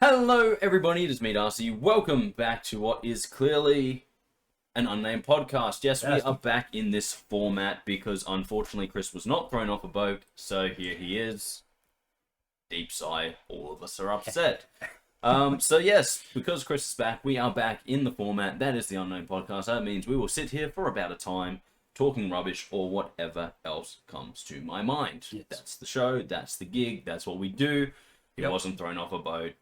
Hello everybody, it is me Darcy. Welcome back to what is clearly an unnamed podcast. Yes, we are back in this format because unfortunately Kris was not thrown off a boat, so here he is. Deep sigh, all of us are upset. So yes, because Kris is back, we are back in the format. That is the Unnamed Podcast. That means we will sit here for about a time, talking rubbish or whatever else comes to my mind. Yes. That's the show, that's the gig, that's what we do. He wasn't thrown off a boat.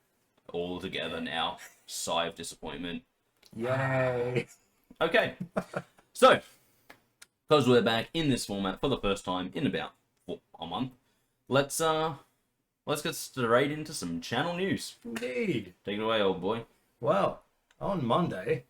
All together now. Sigh of disappointment. Yay! Okay. So, because we're back in this format for the first time in about a month, let's get straight into some channel news. Indeed. Take it away, old boy. Well, on Monday,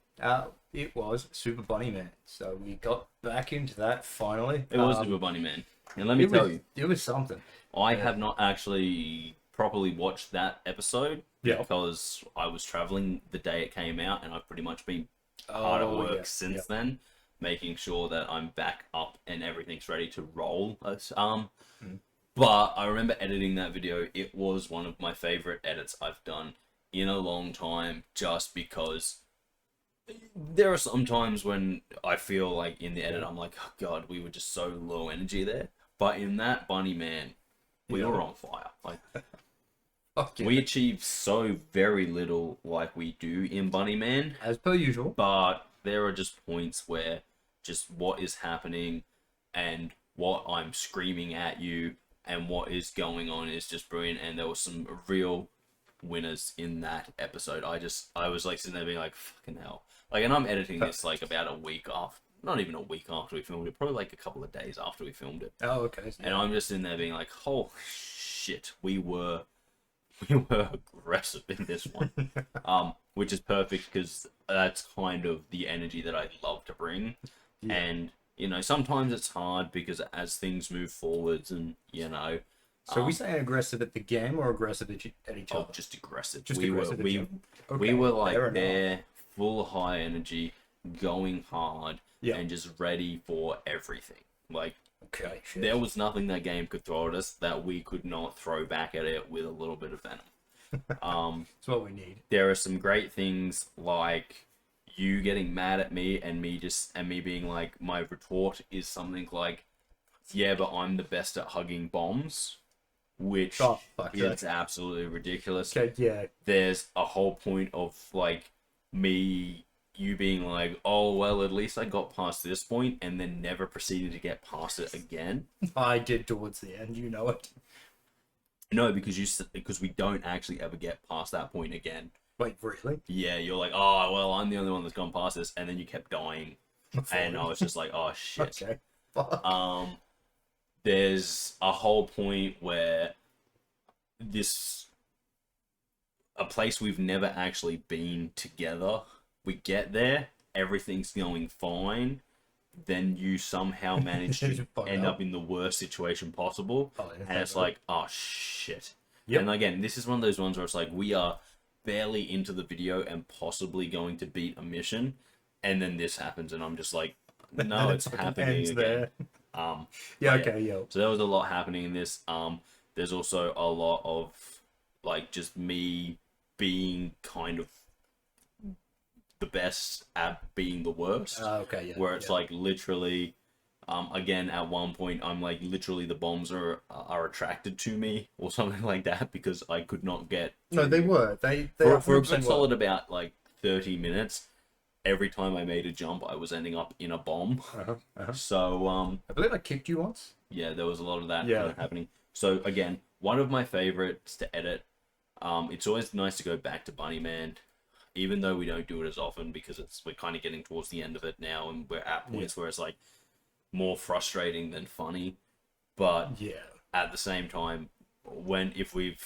it was Super Bunny Man, so we got back into that finally. It was Super Bunny Man, and let me tell you, it was something. I have not actually properly watched that episode. Yeah. Because I was traveling the day it came out, and I've pretty much been hard at work since then, making sure that I'm back up and everything's ready to roll. But I remember editing that video. It was one of my favorite edits I've done in a long time, just because there are some times when I feel like in the edit I'm like, oh god, we were just so low energy there. But in that Bunny Man, we were on fire. Like. Okay. We achieve so very little like we do in Bunny Man. As per usual. But there are just points where just what is happening and what I'm screaming at you and what is going on is just brilliant. And there were some real winners in that episode. I was like sitting there being like, fucking hell. Like, and I'm editing this like about a week after. Not even a week after we filmed it. Probably like a couple of days after we filmed it. Oh, okay. And I'm just in there being like, holy shit, we were aggressive in this one, which is perfect because that's kind of the energy that I love to bring. Yeah. And you know, sometimes it's hard because as things move forwards, and you know, so we saying aggressive at the game or aggressive at each other? Just aggressive. Just we were like there, full high energy, going hard, and just ready for everything. Like. Okay, shit. There was nothing that game could throw at us that we could not throw back at it with a little bit of venom. That's what we need. There are some great things like you getting mad at me and me being like, my retort is something like, yeah, but I'm the best at hugging bombs, which is absolutely ridiculous. Okay, yeah. There's a whole point of like you being like, oh, well, at least I got past this point, and then never proceeded to get past it again. I did towards the end, you know it. No, because we don't actually ever get past that point again. Wait, really? Yeah, you're like, oh, well, I'm the only one that's gone past this, and then you kept dying. And I was just like, oh, shit. Okay. Fuck. There's a whole point where a place we've never actually been together. We get there, everything's going fine, then you somehow manage to end up in the worst situation possible, and it's like, oh shit. Yep. And again, this is one of those ones where it's like, we are barely into the video and possibly going to beat a mission, and then this happens, and I'm just like, no, it's happening again. There. So there was a lot happening in this. There's also a lot of, like, just me being kind of the best at being the worst. Where it's like literally, again, at one point I'm like literally the bombs are attracted to me or something like that because I could not get. No, they were. They for a good solid about like 30 minutes. Every time I made a jump, I was ending up in a bomb. So I believe I kicked you once. Yeah, there was a lot of that kind of happening. So again, one of my favorites to edit. It's always nice to go back to Bunny Man. Even though we don't do it as often because we're kind of getting towards the end of it now and we're at points where it's like more frustrating than funny. But at the same time, if we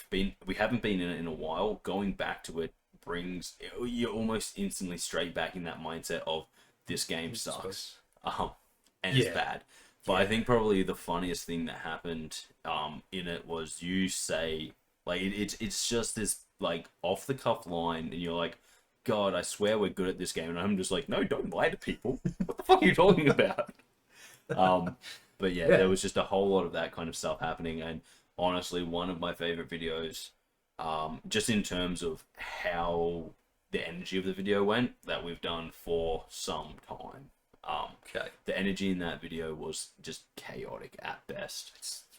haven't been in it in a while, going back to it brings, you're almost instantly straight back in that mindset of this game sucks. And it's bad. But I think probably the funniest thing that happened in it was you say, like, it's just this like off the cuff line and you're like, God, I swear we're good at this game. And I'm just like, no, don't lie to people. What the fuck are you talking about? But yeah, there was just a whole lot of that kind of stuff happening. And honestly, one of my favorite videos just in terms of how the energy of the video went, that we've done for some time. Okay. The energy in that video was just chaotic at best.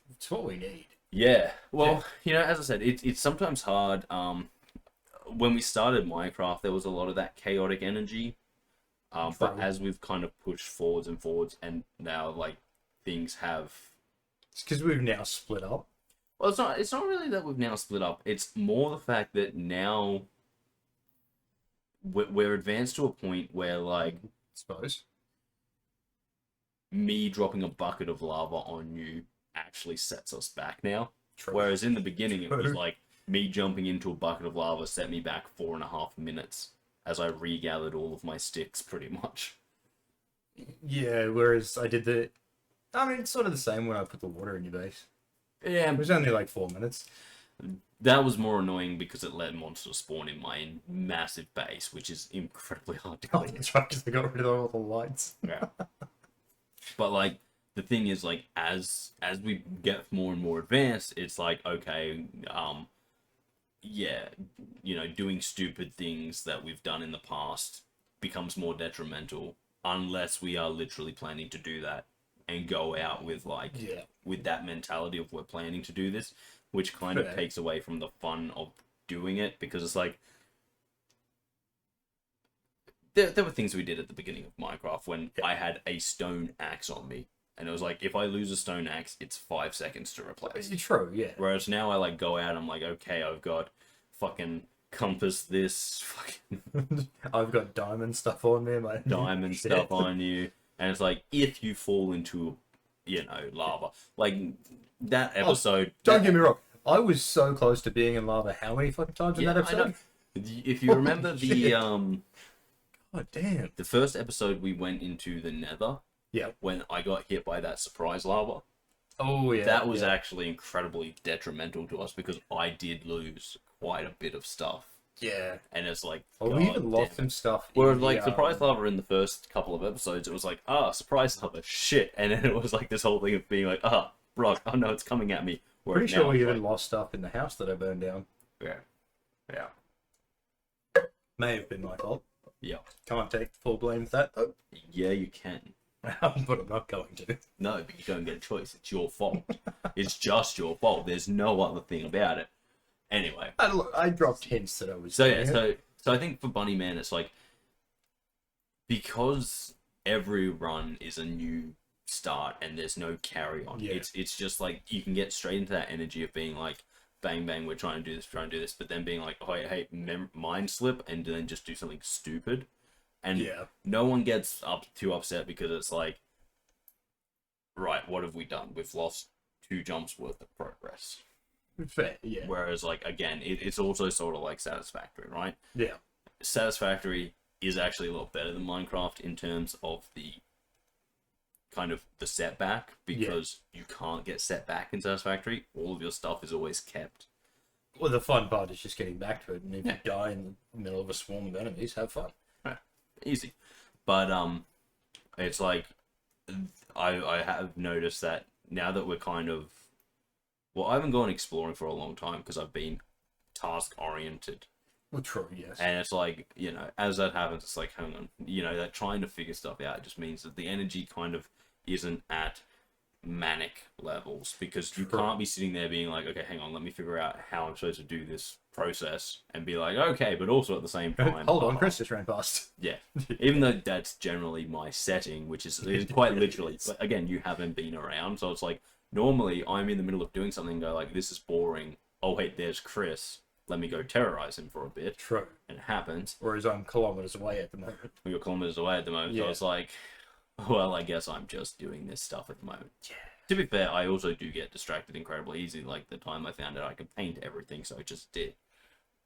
It's what we need. Yeah. Well, as I said, it's sometimes hard. When we started Minecraft, there was a lot of that chaotic energy. But as we've kind of pushed forwards and forwards, and now like things have. It's because we've now split up. Well, it's not really that we've now split up. It's more the fact that now we're advanced to a point where, like, I suppose me dropping a bucket of lava on you actually sets us back now. True. Whereas in the beginning, it was like me jumping into a bucket of lava set me back 4.5 minutes as I regathered all of my sticks, pretty much. Yeah, whereas I did it's sort of the same when I put the water in your base. Yeah, It was only like 4 minutes. that was more annoying because it let monsters spawn in my massive base, which is incredibly hard to Oh, clear. that's right, because they got rid of all the lights. Yeah. But like the thing is, like, as we get more and more advanced, it's like, okay, doing stupid things that we've done in the past becomes more detrimental unless we are literally planning to do that and go out with with that mentality of we're planning to do this, which kind of takes away from the fun of doing it, because it's like there were things we did at the beginning of Minecraft when I had a stone axe on me, and it was like, if I lose a stone axe, it's 5 seconds to replace. True, yeah. Whereas now I like go out, I'm like, okay, I've got fucking compass this, fucking I've got diamond stuff on me, mate. diamond stuff on you, and it's like, if you fall into, lava, like that episode. Don't get me wrong. I was so close to being in lava. How many fucking times in that episode? If you remember the God damn. the first episode we went into the Nether, Yeah. when I got hit by that surprise lava, Oh yeah. that was actually incredibly detrimental to us because I did lose quite a bit of stuff. Yeah. And it's like, Oh, God we even lost damn some it. stuff. Whereas like surprise lava in the first couple of episodes, it was like, surprise lava, shit, and then it was like this whole thing of being like, rock, oh no, it's coming at me. Whereas Pretty sure now we it's even like, lost stuff in the house that I burned down. yeah. May have been my fault. Yeah. Can't take full blame for that though. Yeah, you can. But I'm not going to. No, but you don't get a choice. It's your fault. It's just your fault. There's no other thing about it. Anyway. Look, I dropped hints that I was. So yeah, so I think for Bunny Man, it's like, because every run is a new start and there's no carry on. Yeah. It's just like you can get straight into that energy of being like, bang bang, we're trying to do this, but then being like, oh hey, mind slip, and then just do something stupid, and no one gets too upset because it's like, right, what have we done? We've lost 2 jumps worth of progress. Fair, yeah. Whereas like again, it's also sort of like Satisfactory, right? Yeah. Satisfactory is actually a lot better than Minecraft in terms of the kind of the setback, because you can't get set back in Satisfactory. All of your stuff is always kept. Well, the fun part is just getting back to it, and if you die in the middle of a swarm of enemies, have fun. Easy. But it's like, I have noticed that now that we're kind of, well, I haven't gone exploring for a long time because I've been task oriented. Well, true, yes. And it's like, as that happens, it's like, hang on, that trying to figure stuff out just means that the energy kind of isn't at manic levels, because you can't be sitting there being like, okay, hang on, let me figure out how I'm supposed to do this process, and be like, okay, but also at the same time, Hold on, Kris just ran past. Yeah. Even though that's generally my setting, which is quite literally, but again, you haven't been around, so it's like, normally I'm in the middle of doing something and go like, this is boring, oh wait, there's Kris, let me go terrorize him for a bit. True. And it happens. Whereas I'm kilometers away at the moment. We're kilometers away at the moment, so it's like, well, I guess I'm just doing this stuff at the moment. Yeah. To be fair, I also do get distracted incredibly easy. Like the time I found out I could paint everything, so I just did.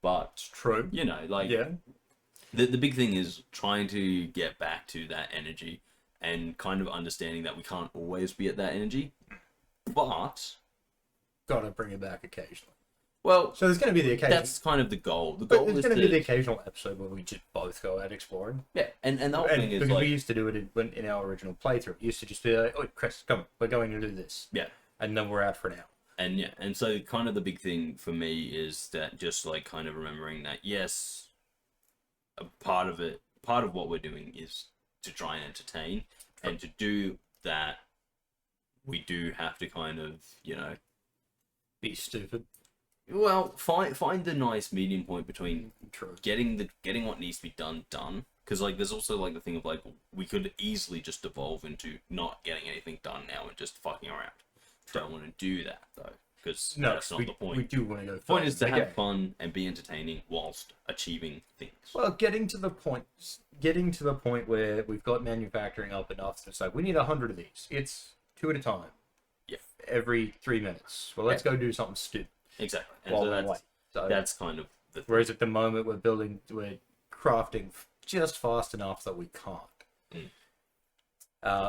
But true. The big thing is trying to get back to that energy and kind of understanding that we can't always be at that energy, but gotta bring it back occasionally. Well, so there's going to be the occasion. That's kind of the goal. The but goal there's is going to be the occasional episode where we just both go out exploring. Yeah, and the whole thing is because like, we used to do it in our original playthrough. It used to just be like, "Oh, Kris, come, we're going to do this." Yeah, and then we're out for an hour. And yeah, and so kind of the big thing for me is that just like kind of remembering that yes, a part of what we're doing is to try and entertain, and to do that, we do have to kind of, you know, Be stupid. well, find the nice medium point between True. getting what needs to be done. Because like there's also like the thing of like we could easily just devolve into not getting anything done now and just fucking around. Don't want to do that though, because that's not the point. We do want to go. The point is to further. have fun and be entertaining whilst achieving things. Well, getting to the point where we've got manufacturing up enough to say we need 100 of these. It's 2 at a time. Yeah. Every 3 minutes. Well, let's go do something stupid. Exactly. And While so we wait. So, that's kind of the thing. whereas at the moment we're crafting just fast enough that we can't.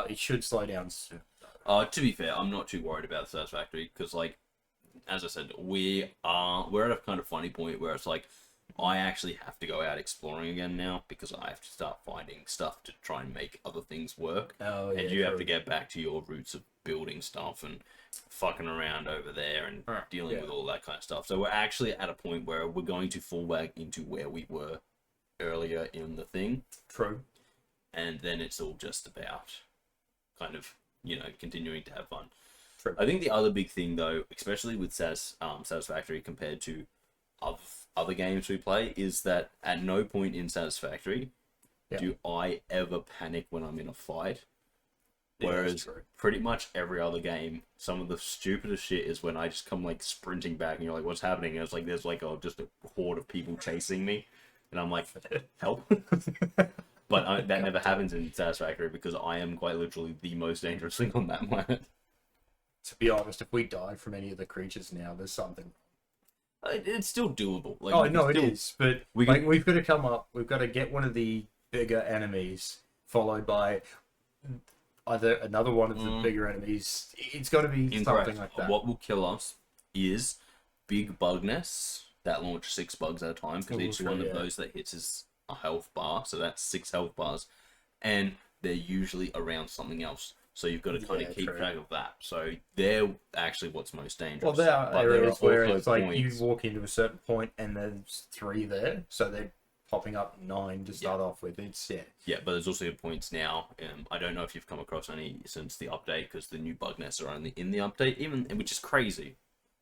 It should slow down soon. To be fair, I'm not too worried about the Satisfactory because, like, as I said, we're at a kind of funny point where it's like I actually have to go out exploring again now because I have to start finding stuff to try and make other things work. Oh, yeah, and you have to get back to your roots of building stuff and fucking around over there and dealing with all that kind of stuff. So we're actually at a point where we're going to fall back into where we were earlier in the thing. True. And then it's all just about kind of, you know, continuing to have fun. True. I think the other big thing, though, especially with Satisfactory compared to other games we play, is that at no point in Satisfactory do I ever panic when I'm in a fight. Whereas pretty much every other game, some of the stupidest shit is when I just come like sprinting back and you're like, what's happening? And it's like there's like just a horde of people chasing me. And I'm like, help. But that never happens in Satisfactory because I am quite literally the most dangerous thing on that planet. To be honest, if we die from any of the creatures now, there's something. It's still doable. Like, Oh no, it is. But we've got to come up. We've got to get one of the bigger enemies, followed by either another one of the bigger enemies. It's got to be something like that. What will kill us is big bug nests that launch 6 bugs at a time, because each one of those that hits is a health bar, so that's 6 health bars, and they're usually around something else. So you've got to kind of keep track of that. So they're actually what's most dangerous. Well, there are areas where it's like you walk into a certain point and there's 3 there, so they're popping up 9 to start off with. It's yeah, but there's also points now. I don't know if you've come across any since the update, because the new bug nests are only in the update, which is crazy,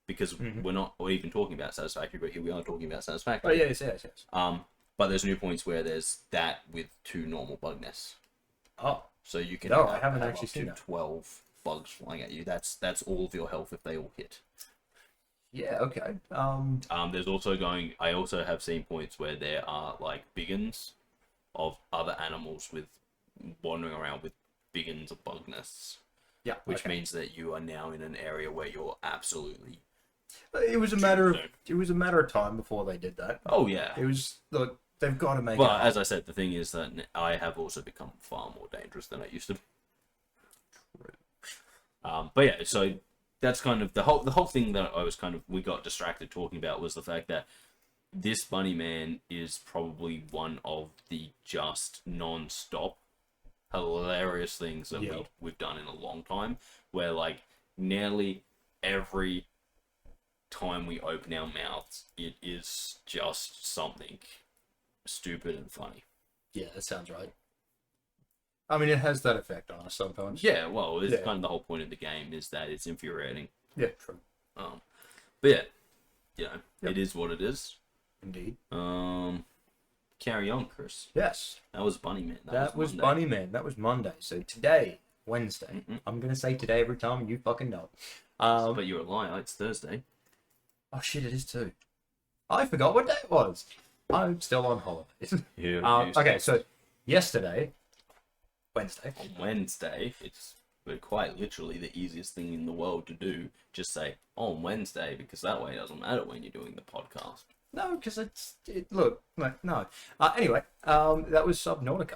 because we're not even talking about Satisfactory, but here we are talking about Satisfactory. Oh yes. But there's new points where there's that with 2 normal bug nests. Oh. So you can I haven't actually seen that. 12 bugs flying at you. That's all of your health if they all hit. Yeah, okay. There's also I also have seen points where there are like biggins of other animals with wandering around with biggins of bug nests. Yeah. Which means that you are now in an area where you're absolutely. It was a matter of time before they did that. Oh yeah. It was look. They've got to make. Well, as I said, the thing is that I have also become far more dangerous than I used to be. But yeah, so that's kind of the whole thing that we got distracted talking about was the fact that this Bunny Man is probably one of the just non-stop hilarious things that we've done in a long time, where like nearly every time we open our mouths, it is just something stupid and funny. Yeah, that sounds right. I mean, it has that effect on us sometimes. Yeah, well, it's kind of the whole point of the game is that it's infuriating. Yeah, true. But yeah, it is what it is. Indeed. Carry on, Kris. Yes. That was Bunny Man. That was Bunny Man. That was Monday. So today, Wednesday. I'm gonna say today every time, you fucking know. But you're a liar. It's Thursday. Oh shit! It is too. I forgot what day it was. I'm still on holidays. Okay, so yesterday, Wednesday. On Wednesday, it's quite literally the easiest thing in the world to do. Just say on Wednesday, because that way it doesn't matter when you're doing the podcast. No, because look, no. Anyway, that was Subnautica.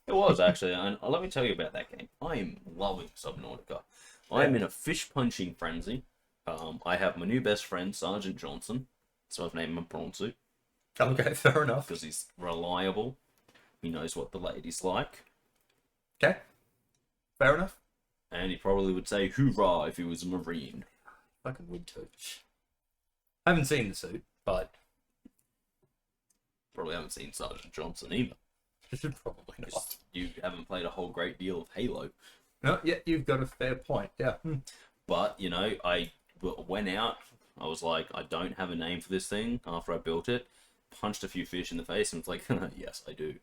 It was actually, and let me tell you about that game. I am loving Subnautica. I am in a fish punching frenzy. I have my new best friend, Sergeant Johnson, so I've named him Bronzu. Okay, fair enough. Because he's reliable. He knows what the ladies like. Okay, fair enough. And he probably would say hoorah if he was a Marine. Fucking would too. I haven't seen the suit, but Probably haven't seen Sergeant Johnson either. probably not. Just, you haven't played a whole great deal of Halo. No, yeah, you've got a fair point. Yeah. But, you know, I went out. I was like, I don't have a name for this thing after I built it. Punched a few fish in the face and it's like, yes, I do.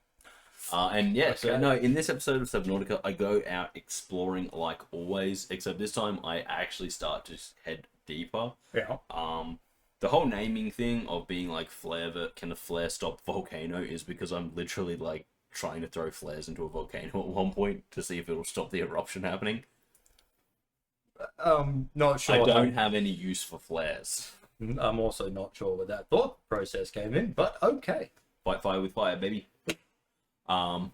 And yeah, Okay. so no, in this episode of Subnautica, I go out exploring like always, except this time I actually start to head deeper. Yeah. The whole naming thing of being like can a flare stop volcano is because I'm literally like trying to throw flares into a volcano at one point to see if it'll stop the eruption happening. Not sure. I don't have any use for flares. I'm also not sure where that thought process came in, but okay. Fight fire with fire, baby. Yeah,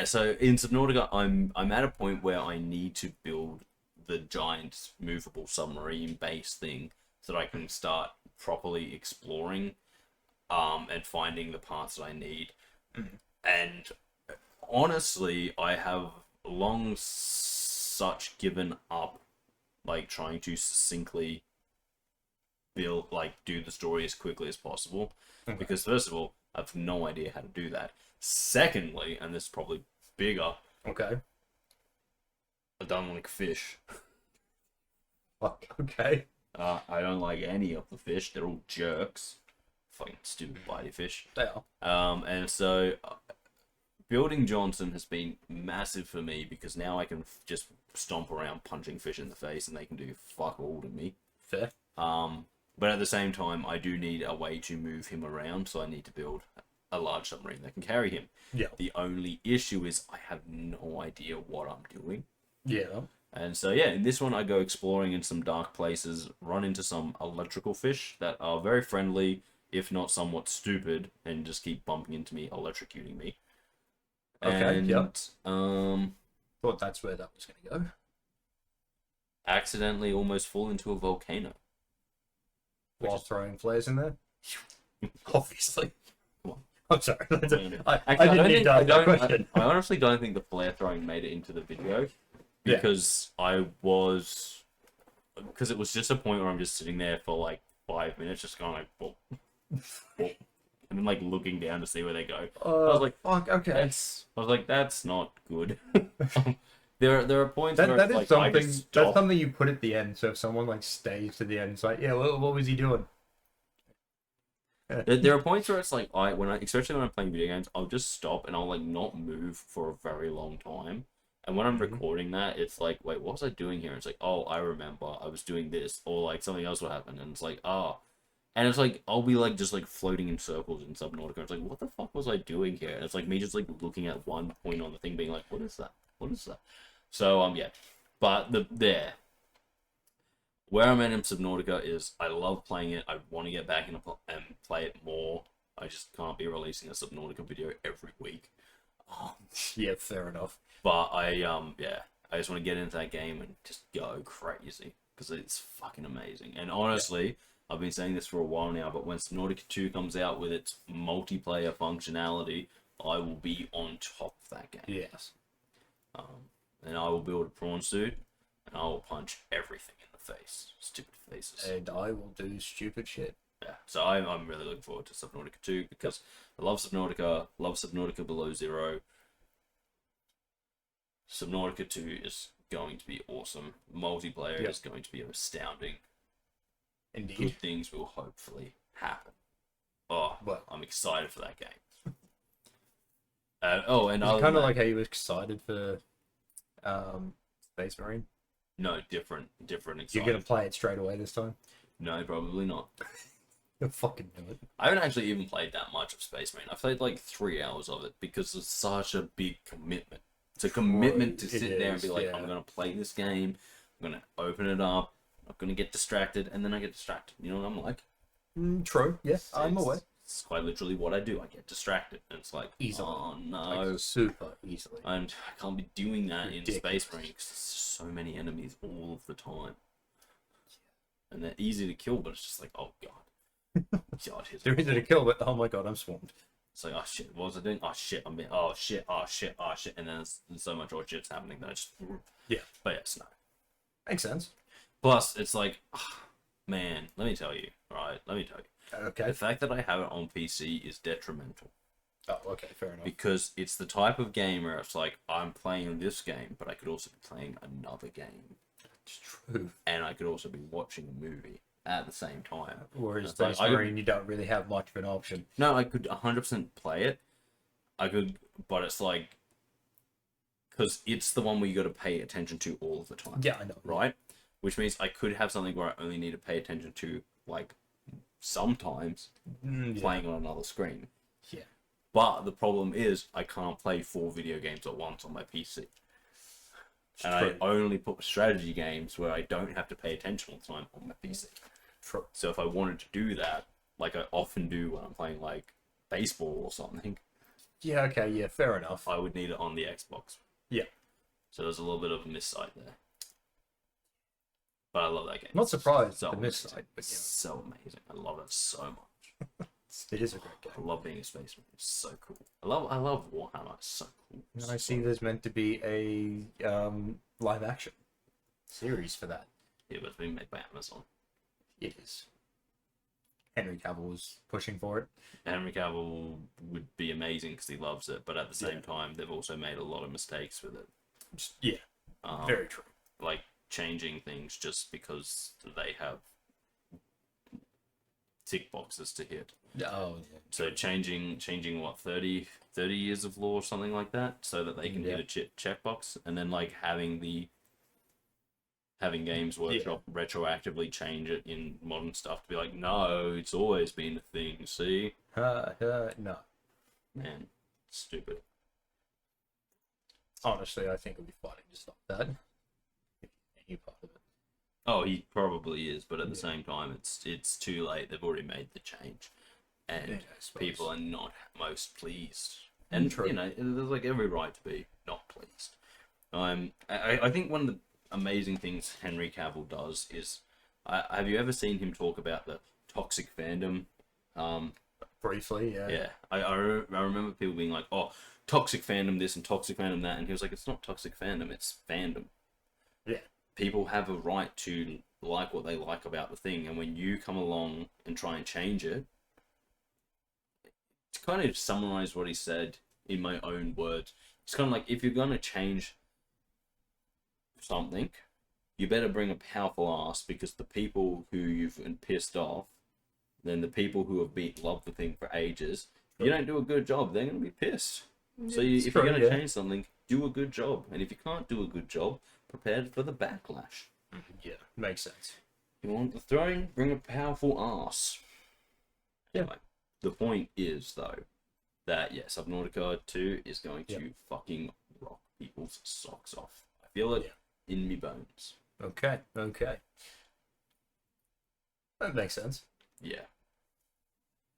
so in Subnautica, I'm at a point where I need to build the giant movable submarine base thing so that I can start properly exploring and finding the parts that I need. And honestly, I have long such given up like trying to succinctly build, like, do the story as quickly as possible. Okay. Because first of all, I have no idea how to do that. Secondly, and this is probably bigger, Okay. I don't like fish. Okay. I don't like any of the fish. They're all jerks. Fucking stupid bitey fish. They are. And so building Johnson has been massive for me because now I can just stomp around punching fish in the face and they can do fuck all to me. Fair. But at the same time, I do need a way to move him around, so I need to build a large submarine that can carry him. Yeah. The only issue is I have no idea what I'm doing. Yeah. And so, yeah, in this one, I go exploring in some dark places, run into some electrical fish that are very friendly, if not somewhat stupid, and just keep bumping into me, electrocuting me. Okay, And, yep. Thought that's where that was going to go. accidentally almost fall into a volcano. While throwing flares in there? Obviously. Come on. I'm sorry. I Actually, didn't need to ask that question. I honestly don't think the flare throwing made it into the video because it was just a point where I'm just sitting there for like 5 minutes, just going like, whoop, whoop, and then like looking down to see where they go. I was like, fuck, okay. that's not good. There are points where That is like, something. I just That's stop. something you put at the end. So if someone like stays to the end, it's like, yeah, what was he doing? There are points where it's like especially when I'm playing video games, I'll just stop and I'll like not move for a very long time. And when I'm recording that, it's like, wait, what was I doing here? It's like, oh, I remember, I was doing this, or like something else will happen, and it's like, and it's like I'll be like just like floating in circles in Subnautica. It's like, what the fuck was I doing here? And it's like me just like looking at one point on the thing, being like, what is that? What is that? So yeah, but where I'm at in Subnautica is I love playing it. I want to get back in and play it more. I just can't be releasing a Subnautica video every week. Yeah, fair enough. But I just want to get into that game and just go crazy because it's fucking amazing. And honestly, I've been saying this for a while now, but when Subnautica 2 comes out with its multiplayer functionality, I will be on top of that game. Yes. And I will build a prawn suit, and I will punch everything in the face. Stupid faces. And I will do stupid shit. Yeah, so I'm really looking forward to Subnautica 2 because I love Subnautica Below Zero. Subnautica 2 is going to be awesome. Multiplayer is going to be astounding. Indeed. Good things will hopefully happen. Oh, Well, I'm excited for that game. And it's kind of like how you were excited for Space Marine. No, different excitement. You're gonna play it straight away this time. No, probably not. You'll fucking do it. I haven't actually even played that much of Space Marine. I played like 3 hours of it because it's such a big commitment. It's a commitment to sit there and be like, I'm going to play this game, I'm going to open it up, I'm going to get distracted, and then I get distracted. You know what I'm like? True, yes, I'm aware. It's quite literally what I do. I get distracted, and it's like, Easily. oh no. Like, super easily. I can't be doing that in Ridiculous. Space Marine because there's just so many enemies all of the time. And they're easy to kill, but it's just like, oh god. God, They're easy to kill, but oh my god, I'm swarmed. It's like, oh shit, what was I doing? Oh shit, oh shit, oh shit, oh shit, and then there's so much odd shit's happening that I just But yes, no. Makes sense. Plus, it's like, man, let me tell you, right? Let me tell you. Okay. The fact that I have it on PC is detrimental. Oh, okay, fair enough. Because it's the type of game where it's like, I'm playing this game, but I could also be playing another game. It's true. And I could also be watching a movie at the same time. Whereas this screen, you don't really have much of an option. No, I could 100% play it. I could, but it's like, because it's the one where you got to pay attention to all the time. Yeah, I know. Right? Which means I could have something where I only need to pay attention to, like, sometimes playing on another screen. Yeah. But the problem is I can't play 4 video games at once on my PC. And I only put strategy games where I don't have to pay attention all the time on my PC. True. So if I wanted to do that, like I often do when I'm playing like baseball or something. Yeah, okay, yeah, fair enough. I would need it on the Xbox. Yeah. So there's a little bit of a missight there. But I love that game. Not surprised so the missight, but it's so amazing. I love it so much. It is a great game. I love being a spaceman. It's so cool. I love Warhammer. It's so cool. And I see there's meant to be a live action series for that. Yeah, but it's being made by Amazon. It is. Henry Cavill was pushing for it. Henry Cavill would be amazing because he loves it, but at the same time, they've also made a lot of mistakes with it. Yeah, very true. Like changing things just because they have tick boxes to hit. Oh, yeah. So changing what 30 years of law or something like that, so that they can hit a checkbox, and then like having Games Workshop retroactively change it in modern stuff to be like, no, it's always been a thing. See? No. Man, stupid. Honestly, I think it'll be fighting to stop that. Any part of it. Oh, he probably is, but at the same time, it's too late. They've already made the change, and people are not most pleased. And you know, there's like every right to be not pleased. I think one of the amazing things Henry Cavill does is, have you ever seen him talk about the toxic fandom? Briefly, yeah. Yeah, I remember people being like, "Oh, toxic fandom this and toxic fandom that," and he was like, "It's not toxic fandom, it's fandom." Yeah. People have a right to like what they like about the thing, and when you come along and try and change it, to kind of summarize what he said in my own words, it's kind of like, if you're going to change something, you better bring a powerful ass, because the people who you've been pissed off, then the people who have loved the thing for ages, if you don't do a good job, they're going to be pissed. So if you're going to change something, do a good job, and if you can't do a good job, prepared for the backlash. Yeah, makes sense. You want the throne? Bring a powerful ass. Anyway, the point is, though, that yes, Subnautica 2 is going to fucking rock people's socks off. I feel it in me bones. Okay. That makes sense. Yeah.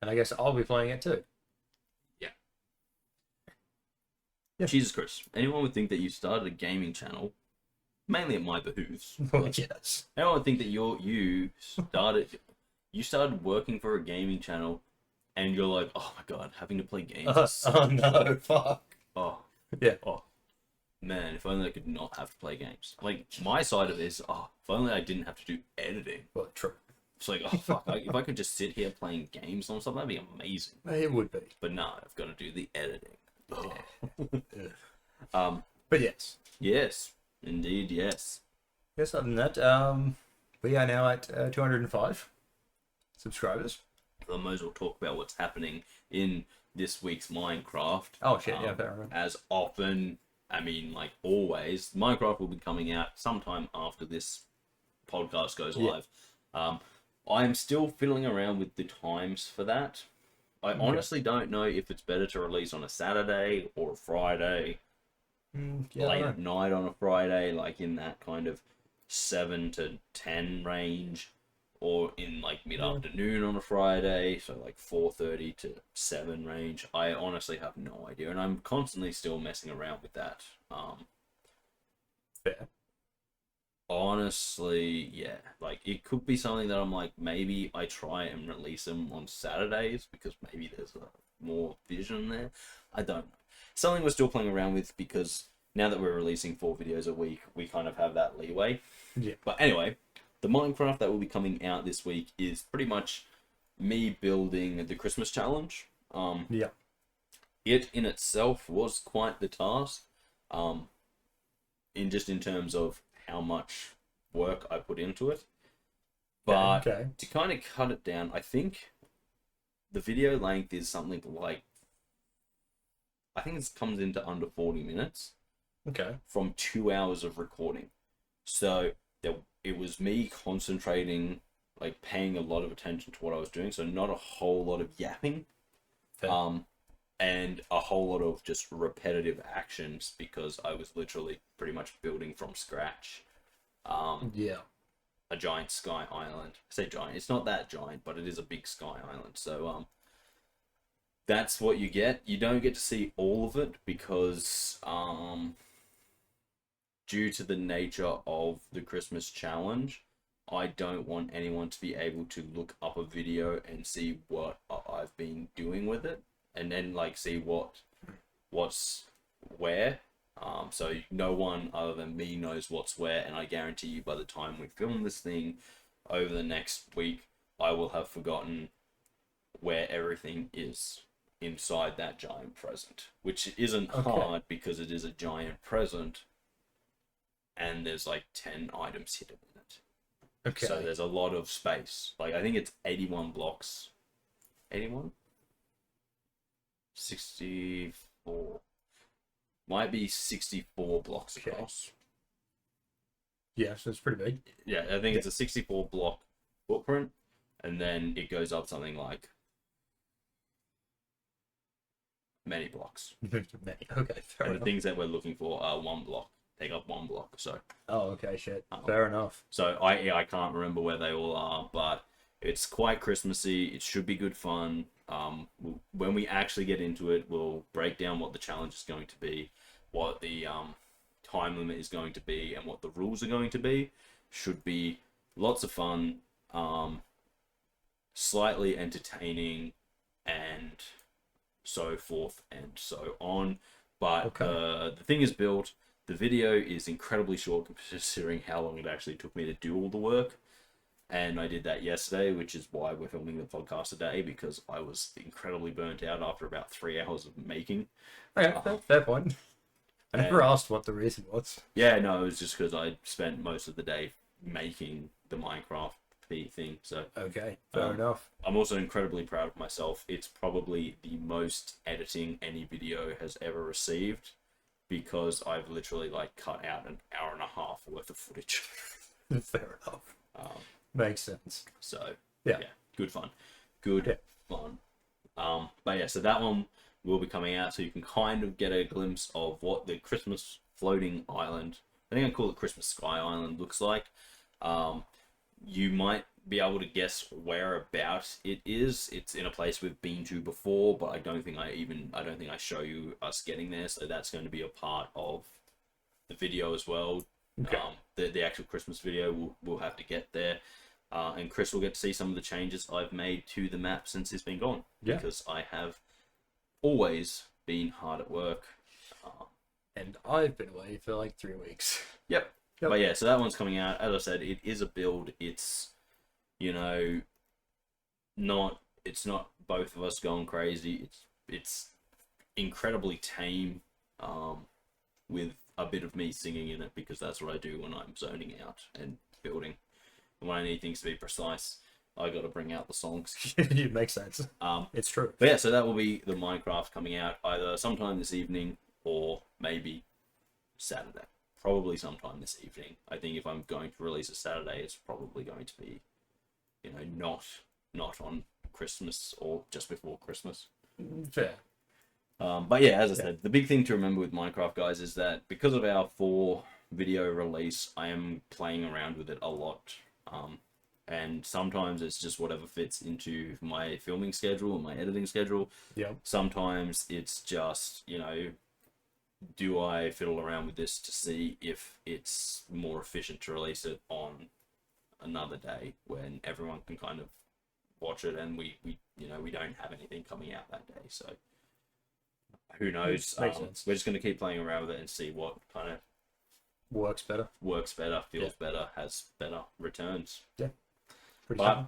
And I guess I'll be playing it too. Yeah. Jesus Chris. Anyone would think that you started a gaming channel, mainly at my behooves. Well, yes. Anyone would think that you started working for a gaming channel, and you're like, oh my god, having to play games. Oh no, fuck. Oh. Yeah. Oh. Man, if only I could not have to play games. Like, my side of it is, if only I didn't have to do editing. Well, true. It's like, oh fuck, if I could just sit here playing games or something, that'd be amazing. It would be. But no, I've got to do the editing. But yes. Yes. Indeed, yes. Yes, other than that, we are now at 205 subscribers. I might as well talk about what's happening in this week's Minecraft. Oh shit, yeah, fair enough. As often, I mean, like always, Minecraft will be coming out sometime after this podcast goes live. I'm still fiddling around with the times for that. I honestly don't know if it's better to release on a Saturday or a Friday, late at night on a Friday, like in that kind of 7 to 10 range, or in like mid-afternoon on a Friday, so like 4:30 to 7 range. I honestly have no idea, and I'm constantly still messing around with that. Fair. Honestly, yeah, like it could be something that I'm like, maybe I try and release them on Saturdays, because maybe there's more vision there. I don't know. Something we're still playing around with, because now that we're releasing 4 videos a week, we kind of have that leeway. Yeah. But anyway, the Minecraft that will be coming out this week is pretty much me building the Christmas challenge. Yeah. It in itself was quite the task, in terms of how much work I put into it. But to kind of cut it down, I think the video length is something like, I think it comes into under 40 minutes. Okay. From 2 hours of recording. So it was me concentrating, like paying a lot of attention to what I was doing. So not a whole lot of yapping. Fair. And a whole lot of just repetitive actions, because I was literally pretty much building from scratch. Yeah. A giant sky island. I say giant, it's not that giant, but it is a big sky island. So that's what you get. You don't get to see all of it, because due to the nature of the Christmas challenge, I don't want anyone to be able to look up a video and see what I've been doing with it, and then like see what's where. So no one other than me knows what's where, and I guarantee you by the time we film this thing over the next week, I will have forgotten where everything is inside that giant present, which isn't hard, because it is a giant present and there's like 10 items hidden in it. Okay. So there's a lot of space. Like, I think it's 81 blocks. 81? 64. Might be 64 blocks across. Yeah, so it's pretty big. Yeah, I think it's a 64 block footprint, and then it goes up something like many blocks. Okay, fair enough. The things that we're looking for are 1 block. Take up 1 block, so. Oh, okay, shit. Fair enough. So I can't remember where they all are, but it's quite Christmassy. It should be good fun. When we actually get into it, we'll break down what the challenge is going to be, what the time limit is going to be, and what the rules are going to be. Should be lots of fun, slightly entertaining, and so forth and so on. But the thing is built. The video is incredibly short considering how long it actually took me to do all the work. And I did that yesterday, which is why we're filming the podcast today, because I was incredibly burnt out after about 3 hours of making. Okay, fair point. I never asked what the reason was. Yeah, no, it was just because I spent most of the day making the Minecraft thing. So okay, fair enough. I'm also incredibly proud of myself. It's probably the most editing any video has ever received, because I've literally like cut out an hour and a half worth of footage. Fair enough. Makes sense. So yeah, good fun. Good fun. But yeah, so that one will be coming out, so you can kind of get a glimpse of what the Christmas floating island, I think I call it Christmas Sky Island, looks like. You might be able to guess whereabouts it is. It's in a place we've been to before, but I don't think I show you us getting there, so that's going to be a part of the video as well. Okay. The actual Christmas video, we'll have to get there. And Kris will get to see some of the changes I've made to the map since it's been gone. Yeah. Because I have always been hard at work. And I've been away for like 3 weeks. Yep. But yeah, so that one's coming out. As I said, it is a build. It's, it's not both of us going crazy. It's incredibly tame, with a bit of me singing in it, because that's what I do when I'm zoning out and building. And when I need things to be precise, I got to bring out the songs. It makes sense. It's true. But yeah, so that will be the Minecraft coming out either sometime this evening or maybe Saturday. Probably sometime this evening. I think if I'm going to release a Saturday, it's probably going to be, not on Christmas or just before Christmas. Fair. But yeah, as I said, the big thing to remember with Minecraft, guys, is that because of our 4 video release, I am playing around with it a lot. And sometimes it's just whatever fits into my filming schedule and my editing schedule. Yeah. Sometimes it's just, do I fiddle around with this to see if it's more efficient to release it on another day when everyone can kind of watch it and we we don't have anything coming out that day. So who knows? Makes sense. We're just going to keep playing around with it and see what kind of works better, feels better, has better returns. Yeah. Pretty But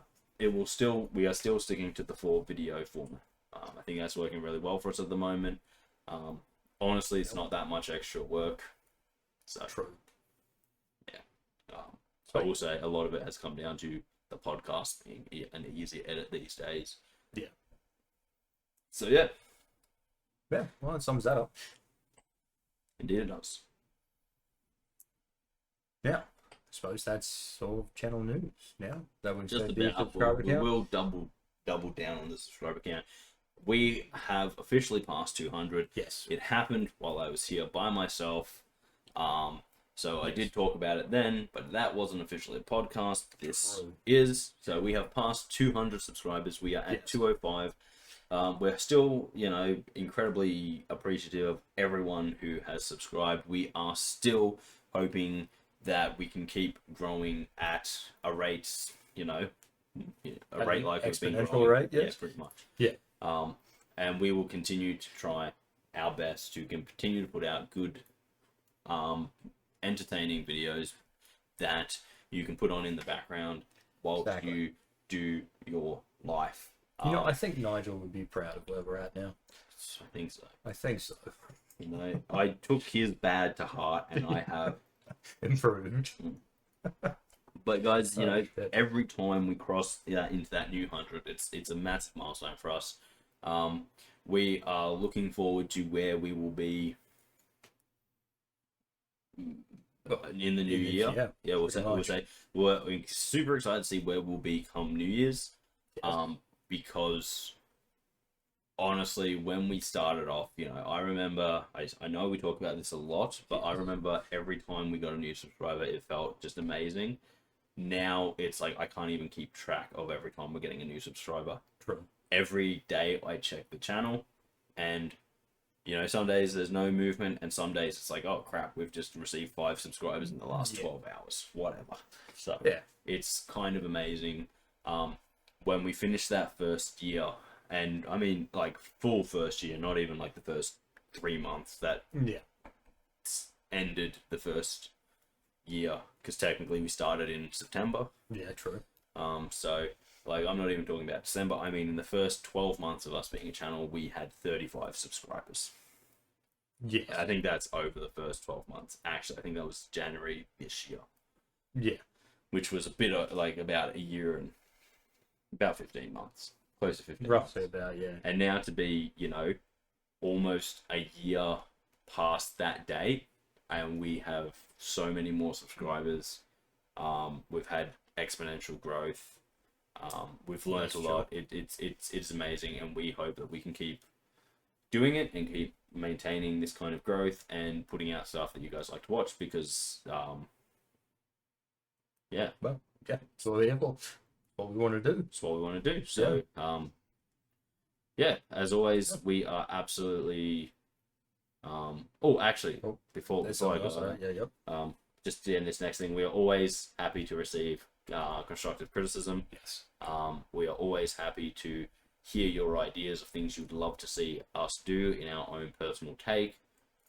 simple. we are still sticking to the 4 video format. I think that's working really well for us at the moment. Honestly, it's not that much extra work. So True. Yeah. I will say a lot of it has come down to the podcast being an easy edit these days. Yeah. So yeah. Yeah, well, it sums that up. Indeed it does. Yeah. I suppose that's all channel news now. That we've Just said the about. subscriber We count. will double down on the subscriber count. We have officially passed 200. Yes. It happened while I was here by myself. So I did talk about it then, but that wasn't officially a podcast. This is. So we have passed 200 subscribers. We are at 205. We're still, incredibly appreciative of everyone who has subscribed. We are still hoping that we can keep growing at a rate, a rate like we've been exponential growing. rate, yes. Yeah, pretty much. Yeah. And we will continue to try our best to continue to put out good, entertaining videos that you can put on in the background whilst you do your life. I think Nigel would be proud of where we're at now. I think so. I think so. I took his bad to heart, and I have improved. But guys, every time we cross into that new 100, it's a massive milestone for us. We are looking forward to where we will be in the new year. Yeah, we'll say we're super excited to see where we'll be come New Year's. Yes. Because honestly, when we started off, I remember, I know we talk about this a lot, but I remember every time we got a new subscriber, it felt just amazing. Now it's like I can't even keep track of every time we're getting a new subscriber. True. Every day I check the channel, and some days there's no movement, and some days it's like, oh crap, we've just received 5 subscribers in the last 12 hours, whatever. So it's kind of amazing. When we finished that first year, and I mean like full first year, not even like the first 3 months that ended the first year, because technically we started in September. Yeah, true. So like I'm not even talking about December. I mean, in the first 12 months of us being a channel, we had 35 subscribers. Yeah, I think that's over the first 12 months. Actually, I think that was January this year. Yeah, which was a bit like about a year and about 15 months, close to 15 roughly months. About, yeah. And now to be, almost a year past that date, and we have so many more subscribers. We've had exponential growth. We've learned a lot. It's amazing, and we hope that we can keep doing it and keep maintaining this kind of growth and putting out stuff that you guys like to watch, because that's what we have. What we want to do. It's what we want to do. So, as always, we are absolutely. Before I go on, just in this next thing, we are always happy to receive constructive criticism. Yes. We are always happy to hear your ideas of things you'd love to see us do in our own personal take,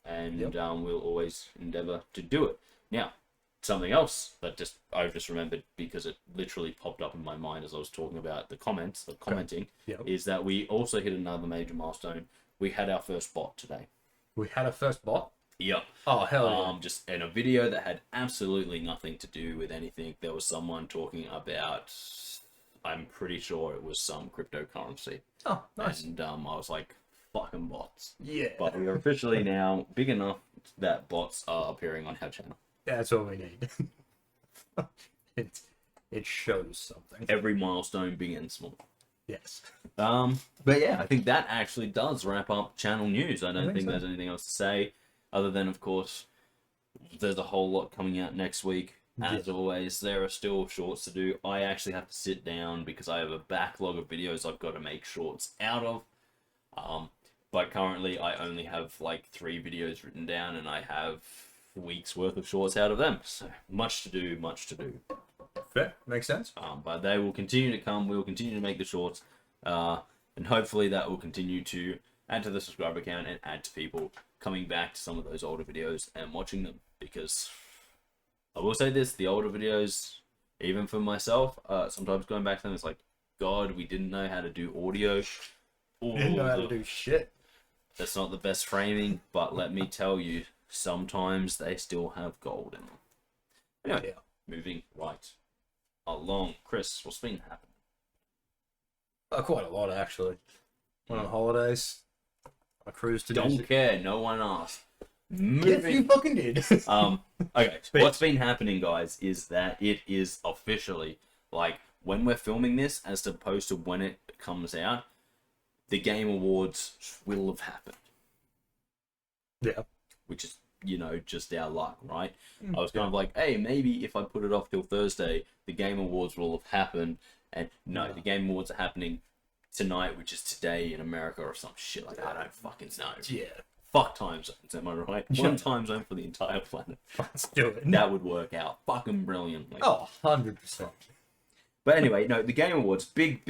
and we'll always endeavor to do it. Now, something else that I've just remembered, because it literally popped up in my mind as I was talking about the commenting, is that we also hit another major milestone. We had our first bot today. We had a first bot? Yep. Oh, hell yeah. Just in a video that had absolutely nothing to do with anything. There was someone talking about, I'm pretty sure it was some cryptocurrency. Oh, nice. And I was like, fucking bots. Yeah. But we are officially now big enough that bots are appearing on our channel. That's all we need. It shows something. Every milestone big and small. Yes. But yeah, I think that actually does wrap up channel news. I don't think there's anything else to say, other than, of course, there's a whole lot coming out next week. As always, there are still shorts to do. I actually have to sit down because I have a backlog of videos I've got to make shorts out of. But currently I only have like 3 videos written down, and I have weeks worth of shorts out of them. So much to do. Fair, makes sense. But they will continue to come. We will continue to make the shorts. And hopefully that will continue to add to the subscriber count and add to people coming back to some of those older videos and watching them. Because I will say this, the older videos, even for myself, sometimes going back to them, it's like, God, we didn't know how to do audio. We didn't know how to do shit. That's not the best framing, but let me tell you, sometimes they still have gold in them. Anyway, moving right along. Kris, what's been happening? Quite a lot, actually. Went on holidays. I cruised to Don't care, no one asked. Yes, you fucking did. Okay, what's been happening, guys, is that it is officially, like, when we're filming this, as opposed to when it comes out, the Game Awards will have happened. Yeah. Which is, you know, just our luck, right? I was kind of like, hey, maybe if I put it off till Thursday, the Game Awards will have happened. And no, the Game Awards are happening tonight, which is today in America or some shit like that. I don't fucking know. Yeah. Fuck time zones, am I right? One time zone for the entire planet. Let's do it. That would work out fucking brilliantly. Oh, 100%. But anyway, no, the Game Awards, big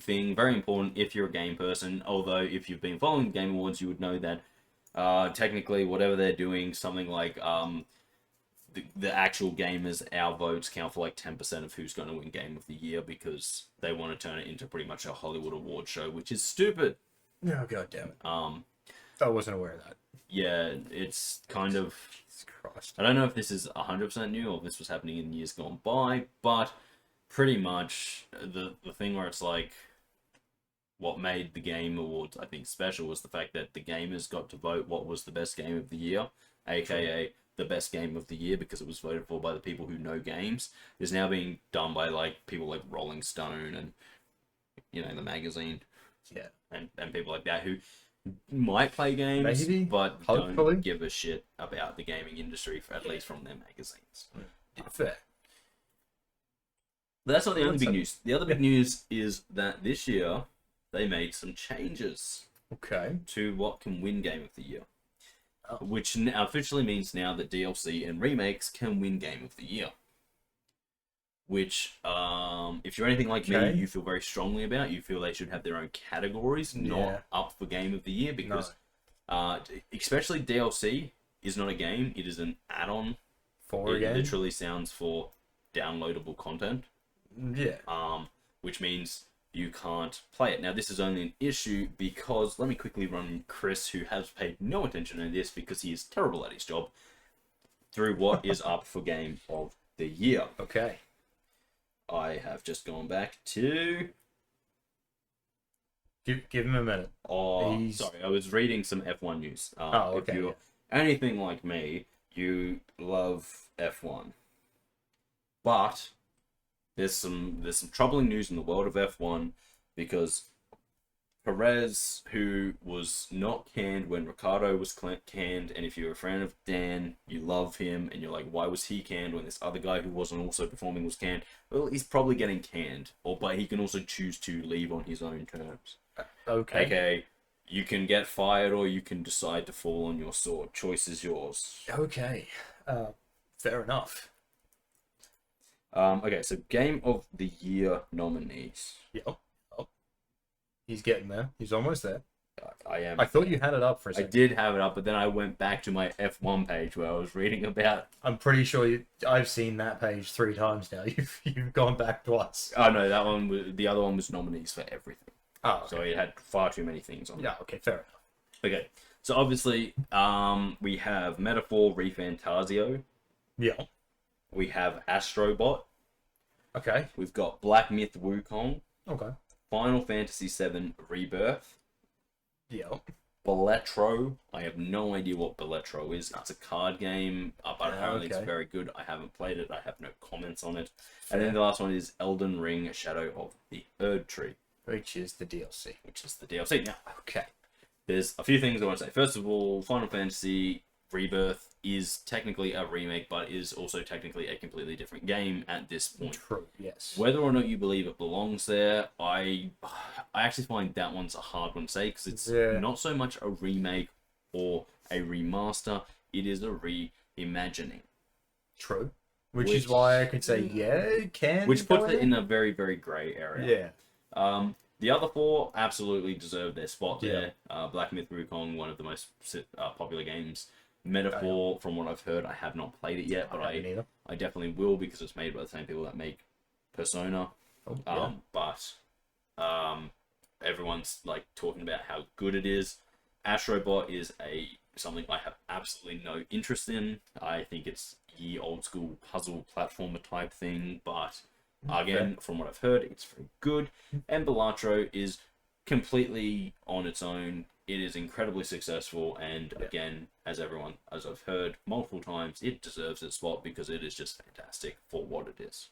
thing, very important if you're a game person. Although, if you've been following the Game Awards, you would know that technically, whatever they're doing, something like the actual gamers, our votes count for like 10% of who's going to win Game of the Year, because they want to turn it into pretty much a Hollywood award show, which is stupid. Oh, god damn it. I wasn't aware of that. Yeah, it's kind of... Christ. I don't know if this is 100% new or if this was happening in years gone by, but pretty much the thing where it's like, what made the Game Awards, I think, special was the fact that the gamers got to vote what was the best game of the year, aka the best game of the year, because it was voted for by the people who know games, is now being done by like people like Rolling Stone and, you know, the magazine. Yeah. And people like that who might play games, maybe, but hopefully don't give a shit about the gaming industry, at least from their magazines. Fair. But that's not the only big news. The other big news is that this year they made some changes to what can win Game of the Year. Which officially means now that DLC and remakes can win Game of the Year. Which, if you're anything like me, you feel very strongly about. You feel they should have their own categories, not up for Game of the Year, because especially DLC is not a game, it is an add-on. For a game? It literally sounds for downloadable content. Yeah. Which means you can't play it. Now, this is only an issue because, let me quickly run Kris, who has paid no attention to this because he is terrible at his job, through what is up for Game of the Year. Okay. I have just gone back to... Give him a minute. Oh, sorry, I was reading some F1 news. Okay. If you're anything like me, you love F1. But there's some troubling news in the world of F1, because Perez, who was not canned when Ricciardo was canned, and if you're a fan of Dan, you love him, and you're like, why was he canned when this other guy who wasn't also performing was canned? Well, he's probably getting canned, but he can also choose to leave on his own terms. Okay. Okay, you can get fired or you can decide to fall on your sword. Choice is yours. Okay. Fair enough. Okay, so Game of the Year nominees. Yep. He's getting there. He's almost there. I am. I thought you had it up for a I second. did have it up, but then I went back to my F1 page where I was reading about... I'm pretty sure I've seen that page 3 times now. You've gone back twice. Oh, no, that one was... The other one was nominees for everything. Oh, okay. So it had far too many things on it. Yeah, okay, fair enough. Okay, so obviously, we have Metaphor ReFantazio. Yeah. We have Astrobot. Okay. We've got Black Myth Wukong. Okay. Final Fantasy VII Rebirth. Yeah. Belletro. I have no idea what Belletro is. It's a card game, but apparently it's very good. I haven't played it. I have no comments on it. Fair. And then the last one is Elden Ring Shadow of the Erd Tree. Which is the DLC. Now, okay. There's a few things I want to say. First of all, Final Fantasy Rebirth is technically a remake, but is also technically a completely different game at this point. True, yes. Whether or not you believe it belongs there, I actually find that one's a hard one to say, because it's not so much a remake or a remaster, it is a reimagining. True. Which is why I could say, yeah, it can. Which puts it in a very, very grey area. Yeah. The other 4 absolutely deserve their spot there. Black Myth Wukong, one of the most popular games. Metaphor, from what I've heard, I have not played it yet, but I definitely will because it's made by the same people that make Persona. But everyone's like talking about how good it is. Astrobot is something I have absolutely no interest in. I think it's old school puzzle platformer type thing, but again, from what I've heard, it's very good. And Balatro is completely on its own. It is incredibly successful, and again, as I've heard multiple times, it deserves its spot because it is just fantastic for what it is.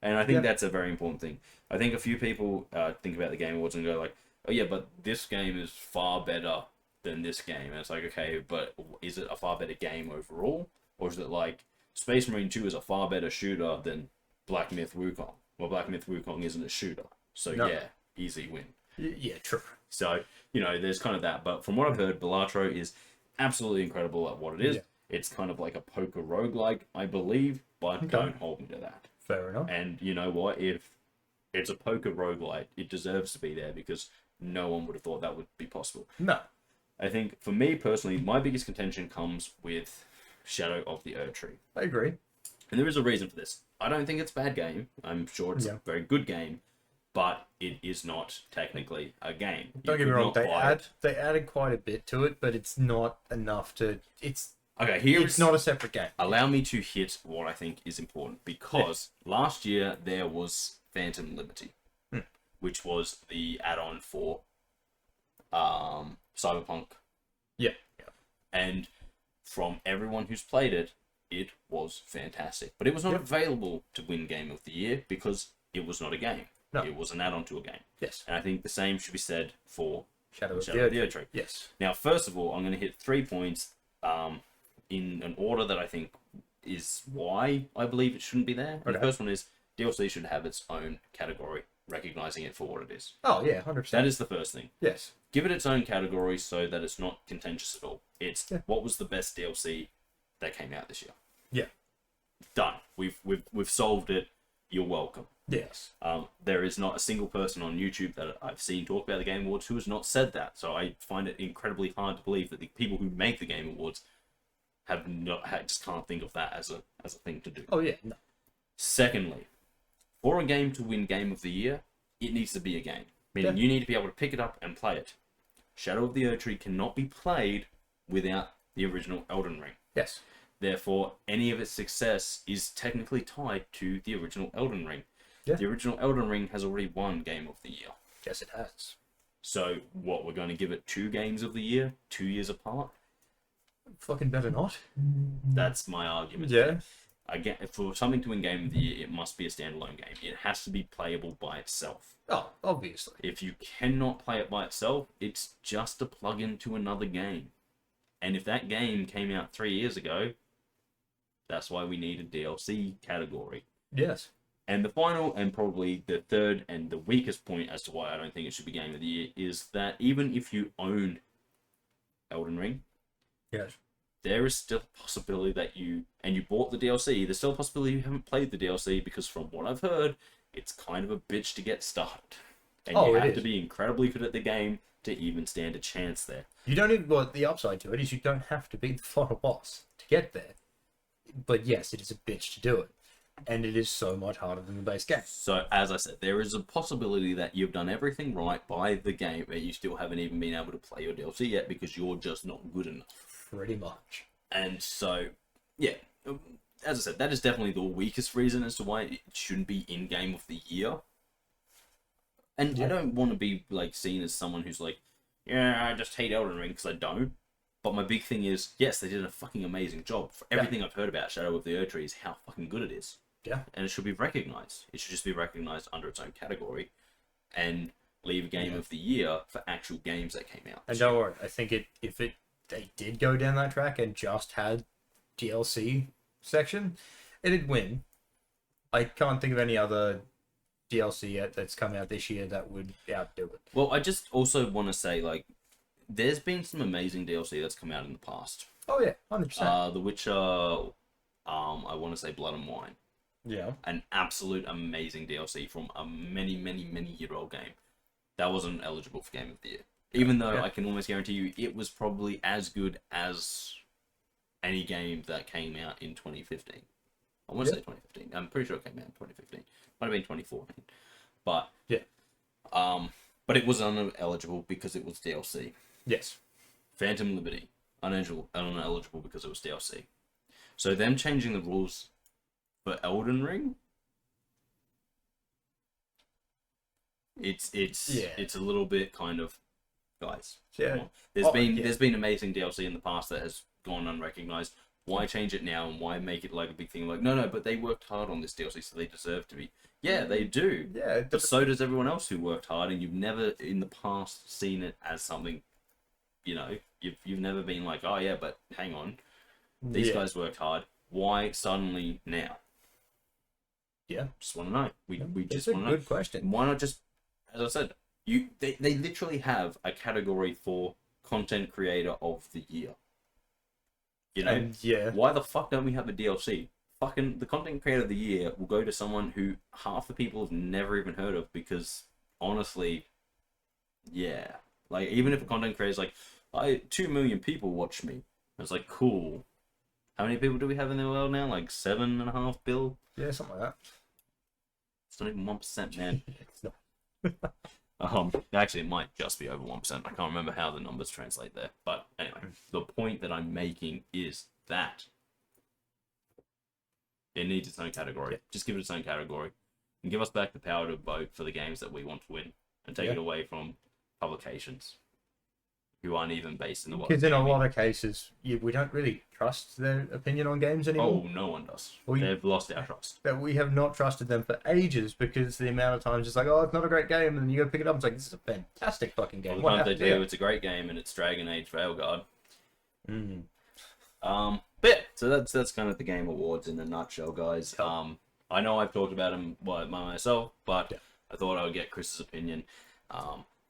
And I think that's a very important thing. I think a few people think about the Game Awards and go like, oh yeah, but this game is far better than this game. And it's like, okay, but is it a far better game overall? Or is it like Space Marine 2 is a far better shooter than Black Myth Wukong? Well, Black Myth Wukong isn't a shooter. So easy win. Yeah, true. So, there's kind of that. But from what I've heard, Balatro is absolutely incredible at what it is. Yeah. It's kind of like a poker roguelike, I believe, but don't hold me to that. Fair enough. And you know what? If it's a poker roguelike, it deserves to be there because no one would have thought that would be possible. No. I think, for me personally, my biggest contention comes with Shadow of the Erdtree. I agree. And there is a reason for this. I don't think it's a bad game. I'm sure it's a very good game, but it is not technically a game. Don't get me wrong, they added quite a bit to it, but it's not enough to... It's not a separate game. Allow me to hit what I think is important, because last year there was Phantom Liberty, which was the add-on for Cyberpunk. Yeah. And from everyone who's played it, it was fantastic. But it was not available to win Game of the Year because it was not a game. No. It was an add-on to a game. Yes. And I think the same should be said for Shadow of the Erdtree. Yes. Now, first of all, I'm going to hit 3 points in an order that I think is why I believe it shouldn't be there. Okay. The first one is DLC should have its own category, recognizing it for what it is. Oh, yeah, 100%. That is the first thing. Yes. Give it its own category so that it's not contentious at all. It's what was the best DLC that came out this year. Yeah. Done. We've solved it. You're welcome. Yes. There is not a single person on YouTube that I've seen talk about the Game Awards who has not said that. So I find it incredibly hard to believe that the people who make the Game Awards just can't think of that as a thing to do. Oh yeah. No. Secondly, for a game to win Game of the Year, it needs to be a game. Meaning you need to be able to pick it up and play it. Shadow of the Erdtree cannot be played without the original Elden Ring. Yes. Therefore, any of its success is technically tied to the original Elden Ring. Yeah. The original Elden Ring has already won Game of the Year. Yes, it has. So, what, we're going to give it 2 Games of the Year, 2 years apart? Fucking better not. That's my argument. Yeah. Again, for something to win Game of the Year, it must be a standalone game. It has to be playable by itself. Oh, obviously. If you cannot play it by itself, it's just a plug-in to another game. And if that game came out 3 years ago, that's why we need a DLC category. Yes. And the final, and probably the third and the weakest point as to why I don't think it should be Game of the Year, is that even if you own Elden Ring, yes, there is still a possibility that you bought the DLC, there's still a possibility you haven't played the DLC, because from what I've heard, it's kind of a bitch to get started. And you have to be incredibly good at the game to even stand a chance there. You don't even, well, the upside to it is you don't have to beat the final boss to get there. But yes, it is a bitch to do it. And it is so much harder than the base game. So, as I said, there is a possibility that you've done everything right by the game, but you still haven't even been able to play your DLC yet because you're just not good enough. Pretty much. And so, yeah, as I said, that is definitely the weakest reason as to why it shouldn't be in Game of the Year. And I don't want to be like seen as someone who's like, yeah, I just hate Elden Ring, because I don't. But my big thing is, yes, they did a fucking amazing job. For everything I've heard about Shadow of the Erdtree is how fucking good it is. Yeah. And it should be recognized. It should just be recognized under its own category and leave Game of the Year for actual games that came out. And don't worry, I think if they did go down that track and just had DLC section, it'd win. I can't think of any other DLC yet that's come out this year that would outdo it. Well, I just also want to say, like, there's been some amazing DLC that's come out in the past. Oh yeah, 100%. The Witcher, I want to say Blood and Wine. Yeah. An absolute amazing DLC from a many year old game. that wasn't eligible for Game of the Year. Even though Yeah. I can almost guarantee you it was probably as good as any game that came out in 2015. I want to say 2015. I'm pretty sure it came out in 2015. Might have been 2014. But Yeah. But it was uneligible because it was DLC. Yes. Phantom Liberty, uneligible because it was DLC. So them changing the rules for Elden Ring, it's a little bit kind of, guys. Yeah. There's been amazing DLC in the past that has gone unrecognized. Why change it now and why make it like a big thing? Like, no, but they worked hard on this DLC, so they deserve to be. Yeah, they do. Yeah. But so does everyone else who worked hard, and you've never in the past seen it as something. You've never been like, oh yeah, but hang on, these guys worked hard. Why suddenly now? Yeah. Just want to know. We just want to know. Good question. Why not just, as I said, they literally have a category for content creator of the year. Yeah. Why the fuck don't we have a DLC? Fucking the content creator of the year will go to someone who half the people have never even heard of, because honestly, yeah, like even if a content creator is like, 2 million people watch me, it's like, cool. How many people do we have in the world now? Like 7.5 billion? Yeah, something like that. It's not even 1%, man. It's not. Actually, it might just be over 1%. I can't remember how the numbers translate there. But anyway, the point that I'm making is that it needs its own category. Yeah. Just give it its own category and give us back the power to vote for the games that we want to win, and take it away from publications who aren't even based in the world. Because in a lot of cases, we don't really trust their opinion on games anymore. Oh, no one does. Well, They've lost our trust. That we have not trusted them for ages, because the amount of times it's like, oh, it's not a great game, and then you go pick it up, it's like, this is a fantastic fucking game. Well, they do. It's a great game, and it's Dragon Age Veilguard. Mm. But yeah, so that's kind of the Game Awards in a nutshell, guys. I know I've talked about them by myself, but I thought I would get Chris's opinion,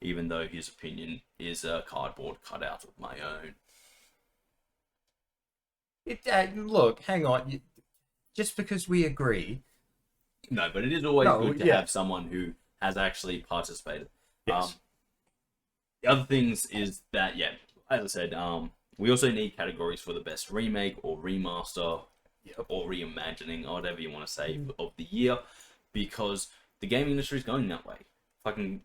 even though his opinion is a cardboard cutout of my own. Look, hang on. Just because we agree. No, but it is always good to have someone who has actually participated. Yes. The other things is that, as I said, we also need categories for the best remake or remaster or reimagining, or whatever you want to say, of the year, because the gaming industry is going that way. Fucking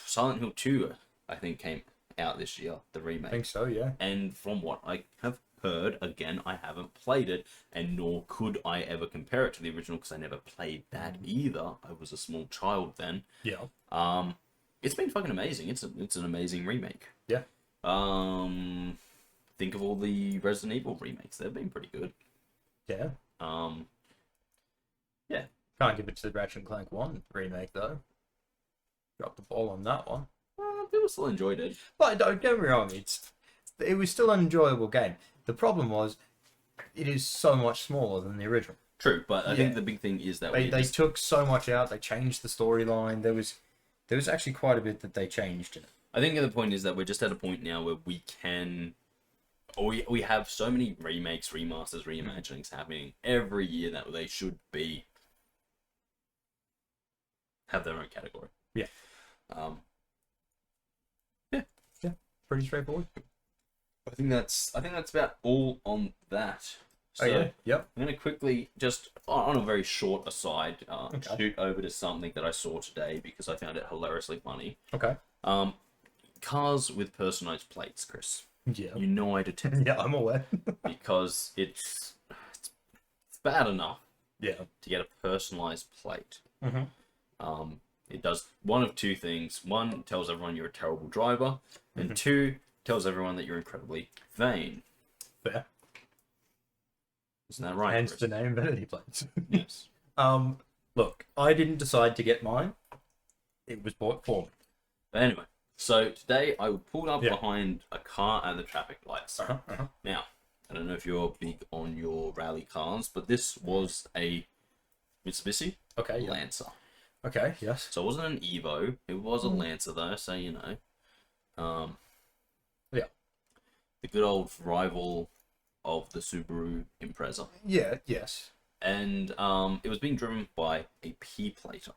Silent Hill 2, I think, came out this year, the remake. I think so, yeah. And from what I have heard, again, I haven't played it, and nor could I ever compare it to the original, because I never played that either. I was a small child then. Yeah. It's been fucking amazing. It's an amazing remake. Yeah. Think of all the Resident Evil remakes. They've been pretty good. Yeah. Yeah. Can't give it to the Ratchet and Clank 1 remake, though. Dropped the ball on that one. People still enjoyed it. But don't get me wrong, it was still an enjoyable game. The problem was, it is so much smaller than the original. True, but I think the big thing is that they took so much out. They changed the storyline. There was actually quite a bit that they changed in it. I think the point is that we're just at a point now where we can, or we have so many remakes, remasters, reimaginings happening every year that they should have their own category. Yeah. Yeah. Pretty straightforward. I think that's about all on that. So Yep. I'm going to quickly, just on a very short aside, Okay. shoot over to something that I saw today because I found it hilariously funny. Okay. Cars with personalized plates, Chris. Yeah. You know I detest Yeah, I'm aware. because it's bad enough Yeah. to get a personalized plate. Mm-hmm. It does one of two things. One, tells everyone you're a terrible driver, and two, tells everyone that you're incredibly vain. Fair. Isn't that right, Hence Chris? the name Vanity Plates. Yes. Look, I didn't decide to get mine. It was bought for me. But anyway, so today I pulled up behind a car at the traffic lights. Now, I don't know if you're big on your rally cars, but this was a Mitsubishi Lancer. Okay, yes. So it wasn't an Evo, it was a Lancer though, so you know. Yeah. The good old rival of the Subaru Impreza. Yeah, yes. And it was being driven by a P-plater.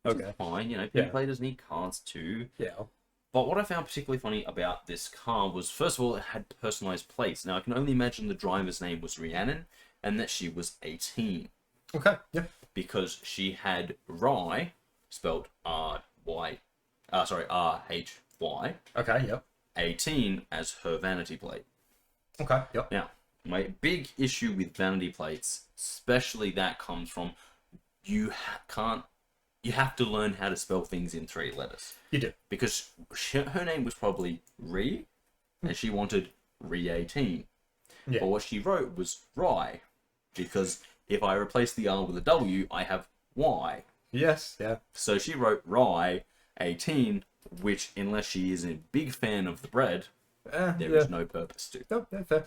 Which Okay. is fine, you know, Yeah. people players need cars too. Yeah. But what I found particularly funny about this car was, first of all, it had personalized plates. Now, I can only imagine the driver's name was Rhiannon and that she was 18. Okay. Yeah. Because she had Rye, spelled R-Y, R-H-Y, Okay. Yep. 18 as her vanity plate. Okay. Yep. Now, my big issue with vanity plates, especially that comes from, you have to learn how to spell things in 3 letters. You do. Because her name was probably Ree, and she wanted Re18. Yeah. But what she wrote was Rye, because if I replace the R with a W, I have Y. Yes. Yeah. So she wrote Rye 18, which, unless she is a big fan of the bread, there is no purpose to. No, that's fair.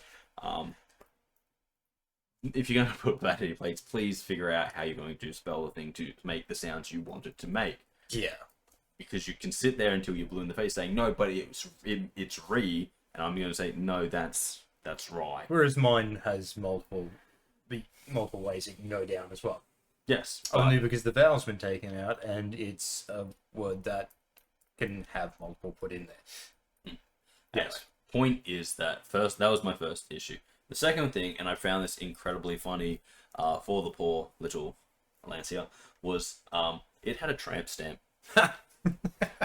If you're going to put vanity plates, please figure out how you're going to spell the thing to make the sounds you want it to make. Yeah. Because you can sit there until you're blue in the face saying, no, but it's Re, and I'm going to say, no, that's Rye. Whereas mine has multiple ways it can go down as well. Yes. Only because the vowel's been taken out and it's a word that can have multiple put in there. Yes. Point is that that was my first issue. The second thing, and I found this incredibly funny for the poor little Lancia, was it had a tramp stamp.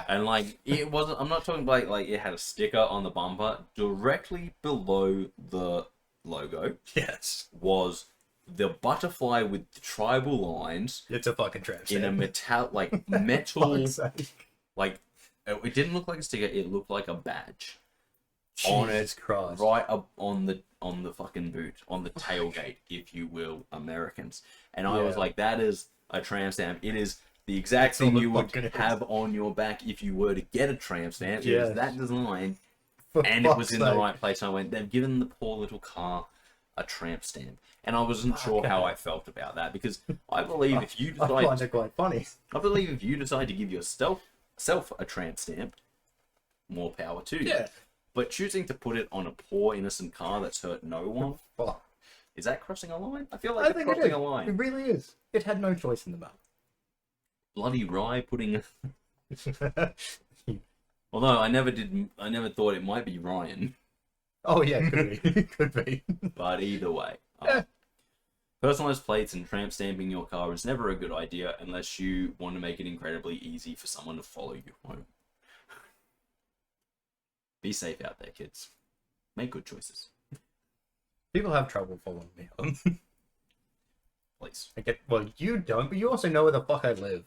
And like, it wasn't, I'm not talking about like it had a sticker on the bumper. Directly below the logo Yes. was the butterfly with the tribal lines It's a fucking trap. in a metal, like, it didn't look like a sticker, it looked like a badge. On Jesus it, Christ. right up on the fucking boot, on the tailgate, if you will, Americans. And I was Yeah. like, that is a tramp stamp. It is the exact That's all thing the you would fucking is. have on your back if you were to get a tramp stamp. It Yes. was that design, For and it was fuck's in the sake. right place. And I went, they've given the poor little car a tramp stamp. And I wasn't sure how I felt about that, because I believe if you I find decide, it quite funny. I believe if you decide to give yourself a tramp stamp, more power to you. Yeah. But choosing to put it on a poor innocent car that's hurt no one, Fuck. is that crossing a line? I feel I like it's think it crossing is. a It line. really is. It had no choice in the matter. Bloody Rye putting. Although I never thought it might be Ryan. Oh yeah, could be. Could be. But either way, personalized plates and tramp stamping your car is never a good idea unless you want to make it incredibly easy for someone to follow you home. Be safe out there, kids. Make good choices, People have trouble following me home. please. Well, you don't, but you also know where the fuck I live.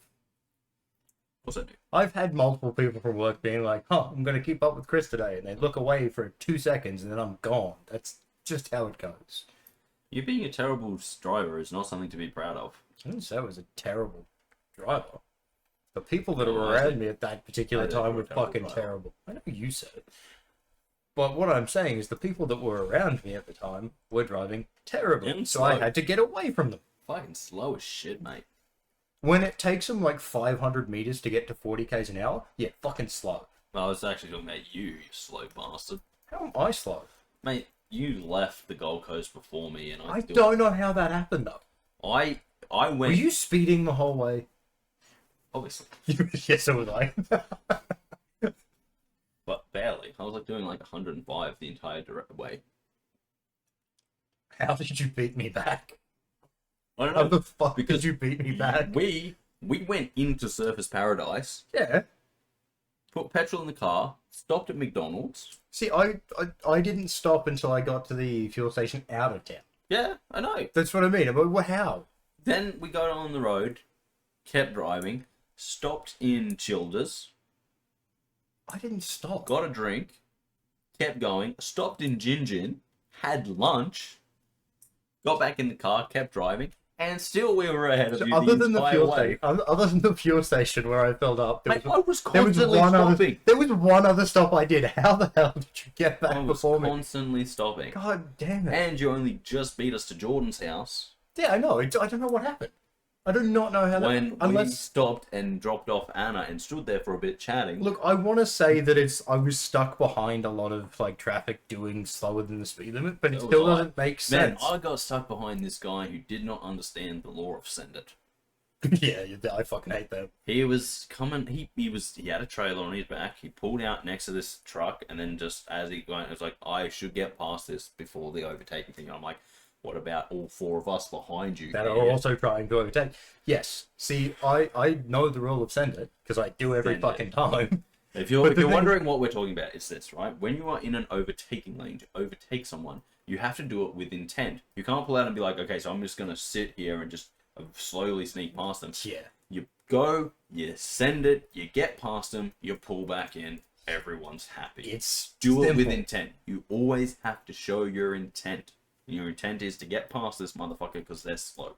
What's that do? I've had multiple people from work being like, I'm going to keep up with Kris today. And they look away for 2 seconds and then I'm gone. That's just how it goes. You being a terrible driver is not something to be proud of. I didn't say I was a terrible driver. The people that No, were I around said- me at that particular I said time you were were a terrible fucking driver. terrible. I know you said it. But what I'm saying is the people that were around me at the time were driving terribly. And So I slow. had to get away from them. Fucking slow as shit, mate. When it takes them like 500 meters to get to 40 k's an hour, yeah, fucking slow. I was actually talking about you slow bastard. How am I slow? Mate, you left the Gold Coast before me, and I don't know how that happened though. I went. Were you speeding the whole way? Obviously, Yes, so was I. but barely. I was like doing like 105 the entire way. How did you beat me back? I don't How know. the fuck Because did you beat me back? We went into Surface Paradise, Yeah. put petrol in the car, stopped at McDonald's. See, I didn't stop until I got to the fuel station out of town. Yeah, I know. That's what I mean. But how? Then we got on the road, kept driving, stopped in Childers, I didn't stop. got a drink, kept going, stopped in Gin Gin, had lunch, got back in the car, kept driving, and still we were ahead of So you other the than the entire fuel way. station, other than the fuel station where I filled up, Mate, I was there was constantly one other. stopping. There was one other stop I did. How the hell did you get back I was before me? constantly stopping. God damn it! And you only just beat us to Jordan's house Yeah, I know. I don't know what happened. I do not know how that. when we Unless stopped and dropped off Anna and stood there for a bit chatting. look, I want to say that I was stuck behind a lot of like traffic doing slower than the speed limit, but it So still was I. doesn't make Man, sense. I got stuck behind this guy who did not understand the law of send it. Yeah, I fucking hate them. He was coming. He had a trailer on his back. He pulled out next to this truck, and then just as he went, it was like, I should get past this before the overtaking thing. I'm like, what about all four of us behind you? That are also trying to overtake. Yes. See, I know the rule of send it because I do every Send fucking time. If you're wondering what we're talking about, it's this, right? When you are in an overtaking lane to overtake someone, you have to do it with intent. You can't pull out and be like, okay, so I'm just gonna sit here and just slowly sneak past them. Yeah. You go, you send it, you get past them, you pull back in, everyone's happy. It's Do it simple. with intent. You always have to show your intent. Your intent is to get past this motherfucker because they're slow.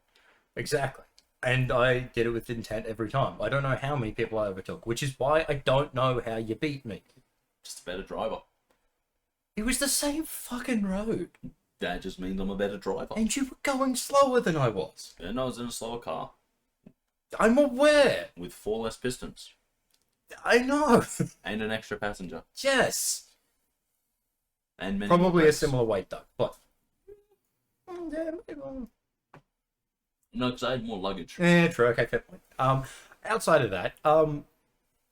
Exactly. And I did it with intent every time. I don't know how many people I overtook, which is why I don't know how you beat me. Just a better driver. It was the same fucking road. That just means I'm a better driver. And you were going slower than I was. And I was in a slower car I'm aware. with 4 less pistons I know. and an extra passenger Yes. and many Probably more a brakes. similar weight though, but No, because I had more luggage. true. Okay, fair point. Outside of that,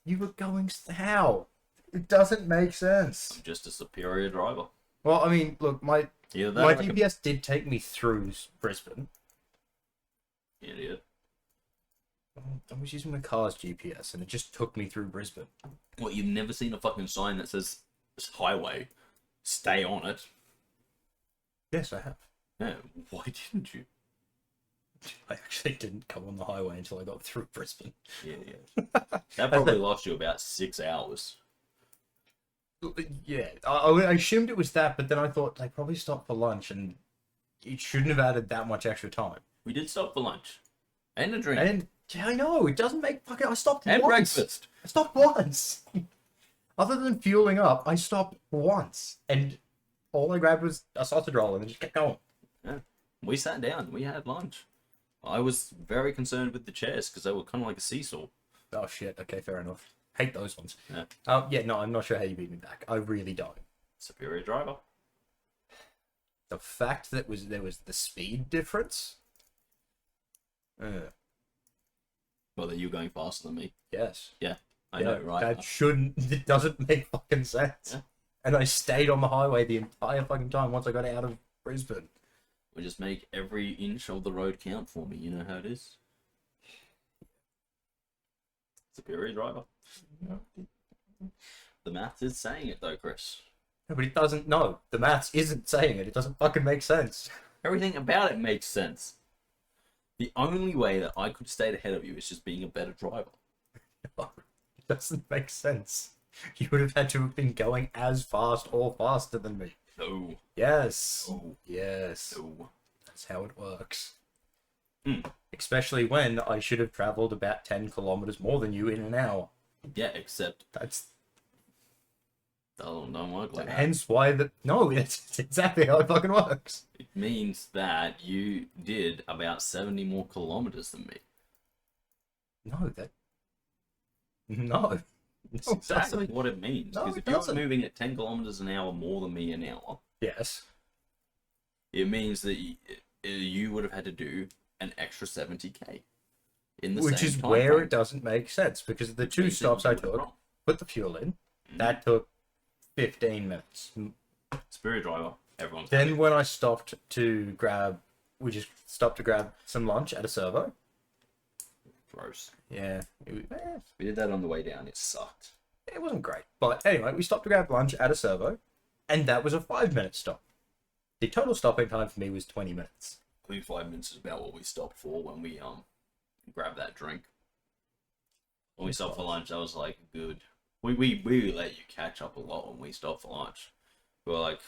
you were going how? It doesn't make sense. I'm just a superior driver. Well, I mean, look, my Either that my or I can- GPS did take me through Brisbane. Idiot. I was using my car's GPS, and it just took me through Brisbane. What, you've never seen a fucking sign that says highway? Stay on it. Yes, I have. No, why didn't you? I actually didn't come on the highway until I got through Brisbane. Yeah. That probably lost you about 6 hours. Yeah, I assumed it was that, but then I thought they probably stopped for lunch, and it shouldn't have added that much extra time. We did stop for lunch. And a drink. And yeah, I know it doesn't make fucking. I stopped And once. breakfast. I stopped once. Other than fueling up, I stopped once, and all I grabbed was a sausage roll, and then just kept going. Yeah. We sat down. We had lunch. I was very concerned with the chairs because they were kind of like a seesaw. Oh shit. Okay, fair enough. Hate those ones. Yeah. Yeah, no, I'm not sure how you beat me back. I really don't. Superior driver. The fact that there was the speed difference. Well, that you're going faster than me. Yes. I know, right? That shouldn't. It doesn't make fucking sense. Yeah. And I stayed on the highway the entire fucking time once I got out of Brisbane. We just make every inch of the road count for me. You know how it is. Superior driver. The math is saying it though, Chris. No, but it doesn't. No, the maths isn't saying it. It doesn't fucking make sense. Everything about it makes sense. The only way that I could stay ahead of you is just being a better driver. No, it doesn't make sense. You would have had to have been going as fast or faster than me. No. Yes. No. Yes. No. That's how it works. Hmm. Especially when I should have travelled about 10 kilometers more than you in an hour. Yeah, except That's don't work like that. hence why no, it's exactly how it fucking works. It means that you did about 70 more kilometers than me. No. It's No, exactly doesn't. what it means. No, Because it if you're doesn't. moving at 10 kilometers an hour more than me an hour, Yes. it means that you would have had to do an extra 70k. In the Which same is time where frame. it doesn't make sense because the two Means that stops you I did it took, wrong. put the fuel in, Mhm. that took 15 minutes. Superior driver, everyone's Then happy. when I stopped to grab, we just stopped to grab some lunch at a servo. Gross. Yeah, We did that on the way down. It sucked. it wasn't great. But anyway, we stopped to grab lunch at a servo, and that was a 5-minute stop. The total stopping time for me was 20 minutes. I think 5 minutes is about what we stopped for when we grabbed that drink. When we stopped for lunch, that was like good. We let you catch up a lot when we stopped for lunch. We were like,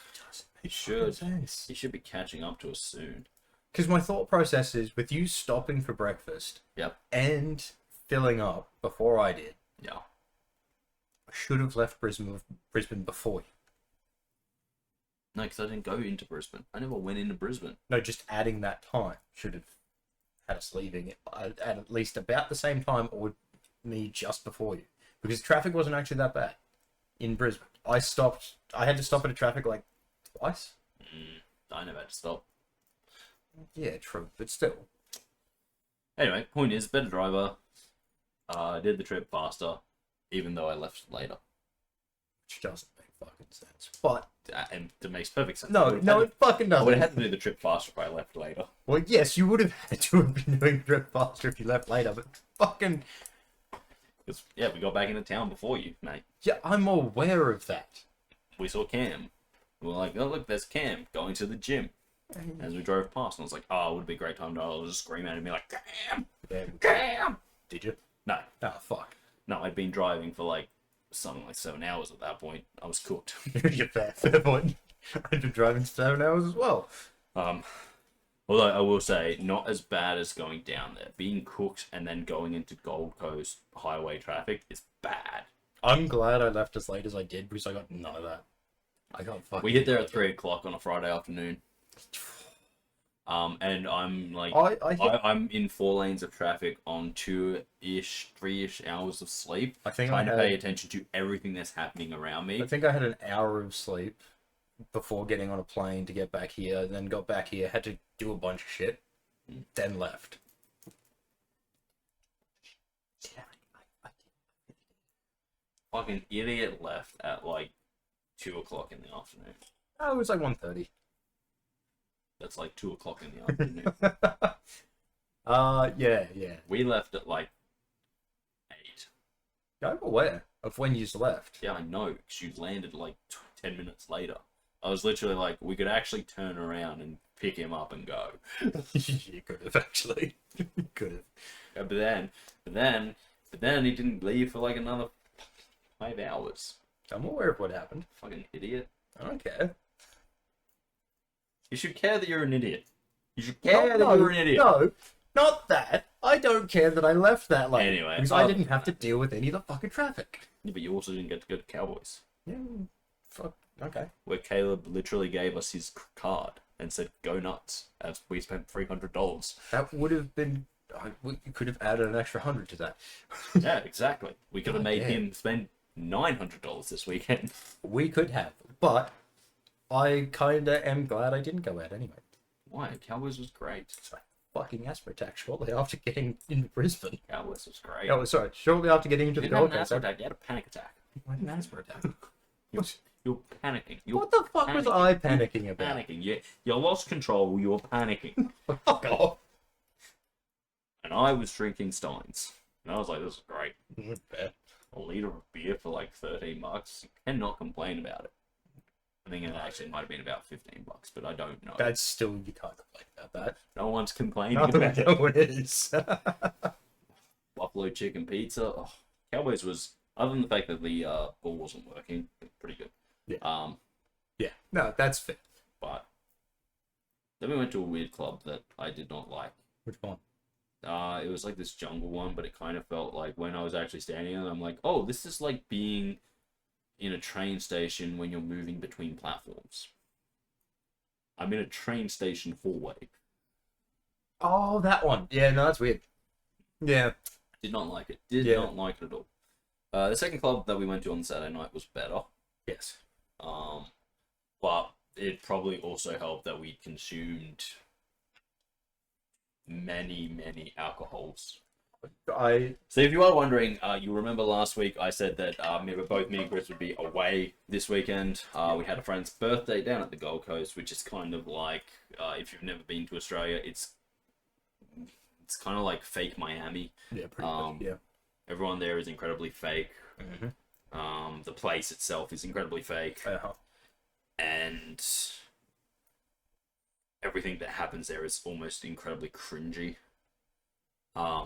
you should be catching up to us soon. Because my thought process is, with you stopping for breakfast Yep. and filling up before I did, Yeah. I should have left Brisbane before you. No, because I didn't go into Brisbane. I never went into Brisbane. No, just adding that time should have had us leaving it at least about the same time, or me just before you, because traffic wasn't actually that bad in Brisbane. I had to stop at a traffic like twice. I never had to stop. Yeah, true, but still. Anyway, point is, better driver. Did the trip faster, even though I left later. Which doesn't make fucking sense. But And it makes perfect sense. no, it fucking I would doesn't. have had to do the trip faster if I left later. Well, yes, you would have had to have been doing the trip faster if you left later, but fucking... Because, yeah, we got back into town before you, mate. Yeah, I'm aware of that. We saw Cam. We were like, oh, look, there's Cam going to the gym. As we drove past, and I was like, oh, it would be a great time to just scream at him, be like, Cam! Cam! Did you? No. Oh, fuck. No, I'd been driving for like something like 7 hours at that point. I was cooked. You're fair point. I've been driving 7 hours as well. Although I will say, not as bad as going down there. Being cooked and then going into Gold Coast highway traffic is bad. I'm glad I left as late as I did because I got none of that. I got fucking... We hit there at 3 o'clock on a Friday afternoon. And I'm like, I'm in 4 lanes of traffic on 2-ish, 3-ish hours of sleep. I think trying to pay attention to everything that's happening around me. I think I had an hour of sleep before getting on a plane to get back here, then got back here, had to do a bunch of shit, then left. Fucking idiot left at like 2 o'clock in the afternoon. Oh, it was like 1:30. That's like 2 o'clock in the afternoon. Yeah. We left at like 8. I'm aware of when you left. Yeah, I know, because you landed like 10 minutes later. I was literally like, we could actually turn around and pick him up and go. You could have actually. You could have. Yeah, but then he didn't leave for like another 5 hours. I'm aware of what happened. Fucking idiot. I don't care. You should care that you're an idiot. You should care that you're an idiot. No, not that. I don't care that I left that late. Anyway, because I didn't have to deal with any of the fucking traffic. Yeah, but you also didn't get to go to Cowboys. Yeah, fuck. Okay. Where Caleb literally gave us his card and said, go nuts, as we spent $300. That would have been... You could have added an extra 100 to that. Yeah, exactly. We could have made him spend $900 this weekend. We could have, but I kinda am glad I didn't go out anyway. Why? Cowboys was great. So I fucking asthma attack shortly after getting into Brisbane. Cowboys was great. Oh, sorry, shortly after getting into You the didn't have Gold an Coast. asthma attack, you had a panic attack. I had an asthma attack. You're panicking. What the fuck was I panicking about? Panicking. You lost control, you were panicking. Fuck off. And I was drinking Steins. And I was like, this is great. Fair. A liter of beer for like $13. You cannot complain about it. I think it actually might have been about $15, but I don't know. That's still, you can't complain about that. No one's complaining No, about it. no, it is. Buffalo chicken pizza. Oh, Cowboys was, other than the fact that the ball wasn't working, pretty good. Yeah. Yeah. No, that's fair. But then we went to a weird club that I did not like. Which one? It was like this jungle one, but it kind of felt like when I was actually standing there, I'm like, oh, this is like being in a train station when you're moving between platforms. I'm in a train station 4-way. Oh, that one. Yeah, no, that's weird. Yeah. Did not like it. Did not like it at all. The second club that we went to on Saturday night was better. Yes. But it probably also helped that we consumed many alcohols. So if you are wondering, you remember last week I said that both me and Kris would be away this weekend. We had a friend's birthday down at the Gold Coast, which is kind of like, if you've never been to Australia, it's kind of like fake Miami. Yeah, pretty much, yeah. Everyone there is incredibly fake. Mm-hmm. The place itself is incredibly fake. Uh-huh. And everything that happens there is almost incredibly cringy.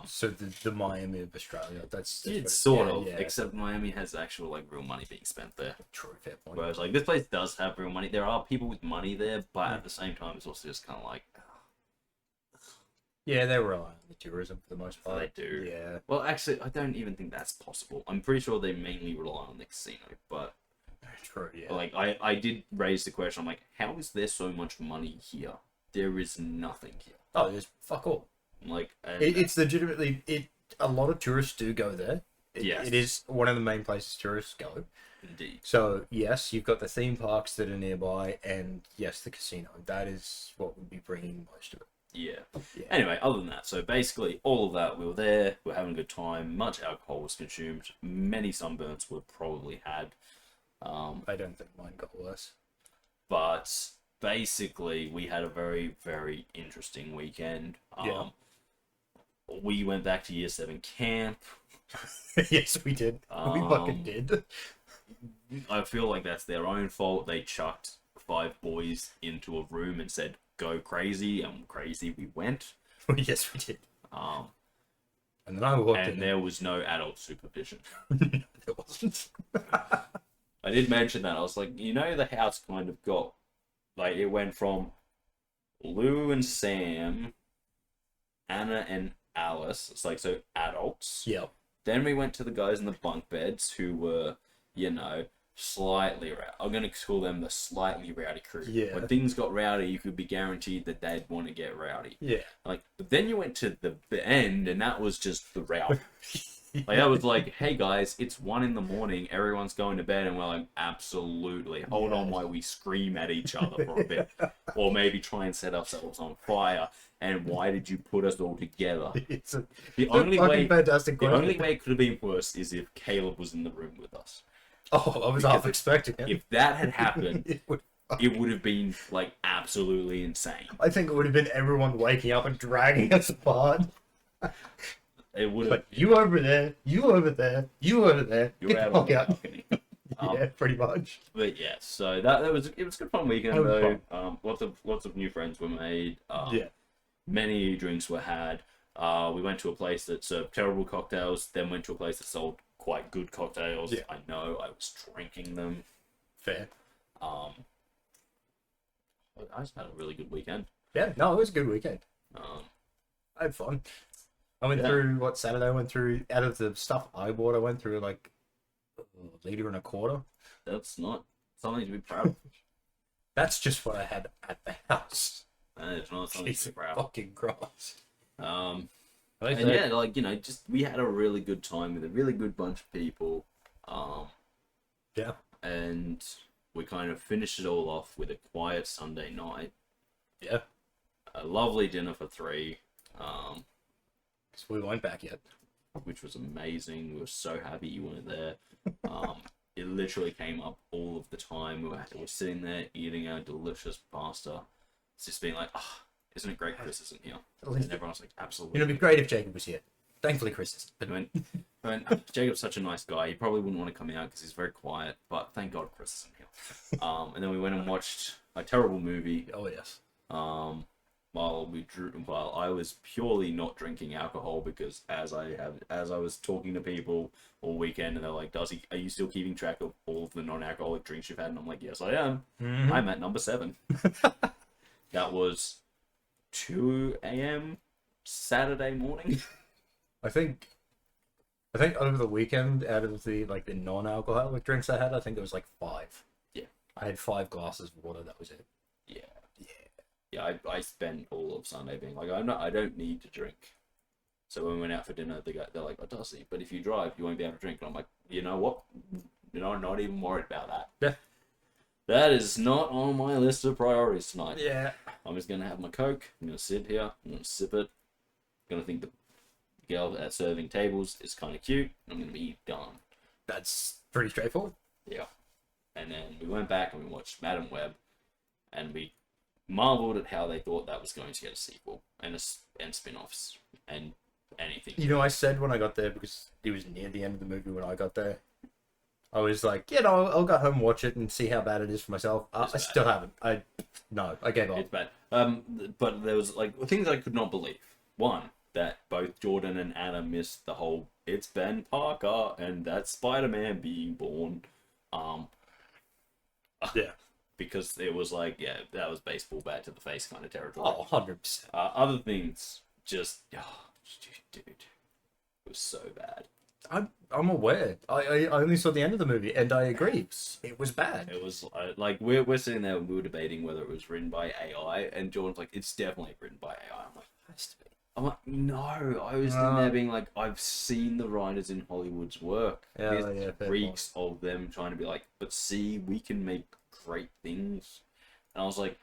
So the Miami of Australia, that's It's sort of, yeah. except Miami has actual like real money being spent there. True, fair point. Whereas like this place does have real money. There are people with money there, but at the same time, it's also just kind of like. Yeah, they rely on the tourism for the most part. They do. Yeah. Well, actually, I don't even think that's possible. I'm pretty sure they mainly rely on the casino, but. True, yeah. Like I did raise the question. I'm like, how is there so much money here? There is nothing here. Oh, there's fuck all. Like It's legitimately a lot of tourists do go there. Yes. It is one of the main places tourists go. Indeed. So yes, you've got the theme parks that are nearby, and yes, the casino. That is what would be bringing most of it. Yeah. Yeah. Anyway, other than that, so basically all of that, we were there, we were having a good time, much alcohol was consumed, many sunburns were probably had. I don't think mine got worse. But basically, we had a very, very interesting weekend. Yeah. We went back to year 7 camp. Yes, we did. We fucking did. I feel like that's their own fault. They chucked 5 boys into a room and said, go crazy, and crazy we went. Yes, we did. And then I walked in. And there was no adult supervision. There wasn't. I did mention that. I was like, you know, the house kind of got, like, it went from Lou and Sam, Anna and Alice. It's like, so adults. Yep. Then we went to the guys in the bunk beds who were, you know, slightly rowdy. I'm going to call them the slightly rowdy crew. Yeah. When things got rowdy, you could be guaranteed that they'd want to get rowdy. Yeah. Like, but then you went to the end, and that was just the rowdy. Like, I was like, hey guys, it's 1 a.m, everyone's going to bed, and we're like, absolutely. Hold on while we scream at each other for a bit. Or maybe try and set ourselves on fire. And why did you put us all together? The only way it could have been worse is if Caleb was in the room with us. Oh, I was half expecting it. If that had happened, it would have been, like, absolutely insane. I think it would have been everyone waking up and dragging us apart. It would have. But you over there, you over there, you over there. You're Get out the on fuck the out. balcony. Yeah, pretty much. But yeah, so it was a good fun weekend That was though. Lots of new friends were made. Yeah. Many drinks were had. We went to a place that served terrible cocktails, then went to a place that sold quite good cocktails. Yeah. I know, I was drinking them. Fair. I just had a really good weekend. Yeah, no, it was a good weekend. I had fun. I went through, Saturday I went through, out of the stuff I bought, I went through like a liter and a quarter. That's not something to be proud of. That's just what I had at the house. It's not something to Jesus be proud of. fucking Christ. And yeah, like, you know, just we had a really good time with a really good bunch of people. Yeah. And we kind of finished it all off with a quiet Sunday night. Yeah. A lovely dinner for 3. Because we weren't back yet. Which was amazing. We were so happy you weren't there. It literally came up all of the time. We were sitting there eating our delicious pasta. It's just being like, oh, isn't it great Kris isn't here? And everyone was like, absolutely. You know, it'd be great if Jacob was here. Thankfully, Kris isn't. But when Jacob's such a nice guy, he probably wouldn't want to come out because he's very quiet. But thank God Kris isn't here. And then we went and watched a terrible movie. Oh, yes. While I was purely not drinking alcohol because as I was talking to people all weekend and they're like, Darcy, are you still keeping track of all of the non-alcoholic drinks you've had? And I'm like, yes, I am. Mm-hmm. I'm at number 7. That was 2 a.m. Saturday morning. I think over the weekend, out of the non-alcoholic drinks I had, I think it was like 5. Yeah. I had 5 glasses of water. That was it. Yeah. Yeah, I spent all of Sunday being like, I don't need to drink. So when we went out for dinner, they're like, oh, Darcy, but if you drive, you won't be able to drink. And I'm like, you know what? I'm not even worried about that. Yeah. That is not on my list of priorities tonight. Yeah. I'm just going to have my Coke. I'm going to sit here. I'm going to sip it. I'm going to think the girl at serving tables is kind of cute. I'm going to be done. That's pretty straightforward. Yeah. And then we went back and we watched Madam Web. And we marveled at how they thought that was going to get a sequel and spin-offs and anything. You know, I said when I got there, because it was near the end of the movie when I got there, I was like, yeah, no, I'll go home and watch it and see how bad it is for myself. I still haven't. I gave up. It's bad. But there was like things I could not believe. One, that both Jordan and Anna missed the whole "it's Ben Parker" and that's Spider-Man being born. Yeah. Because it was like, yeah, that was baseball bat to the face kind of territory. Oh, 100%. Other things, just, dude, it was so bad. I'm aware. I only saw the end of the movie, and I agree. It was bad. It was like we're sitting there and we were debating whether it was written by AI, and Jordan's like, it's definitely written by AI. I'm like, it has to be. I'm like, no. I was sitting there being like, I've seen the writers in Hollywood's work. There's freaks of them trying to be like, but see, we can make great things. And I was like,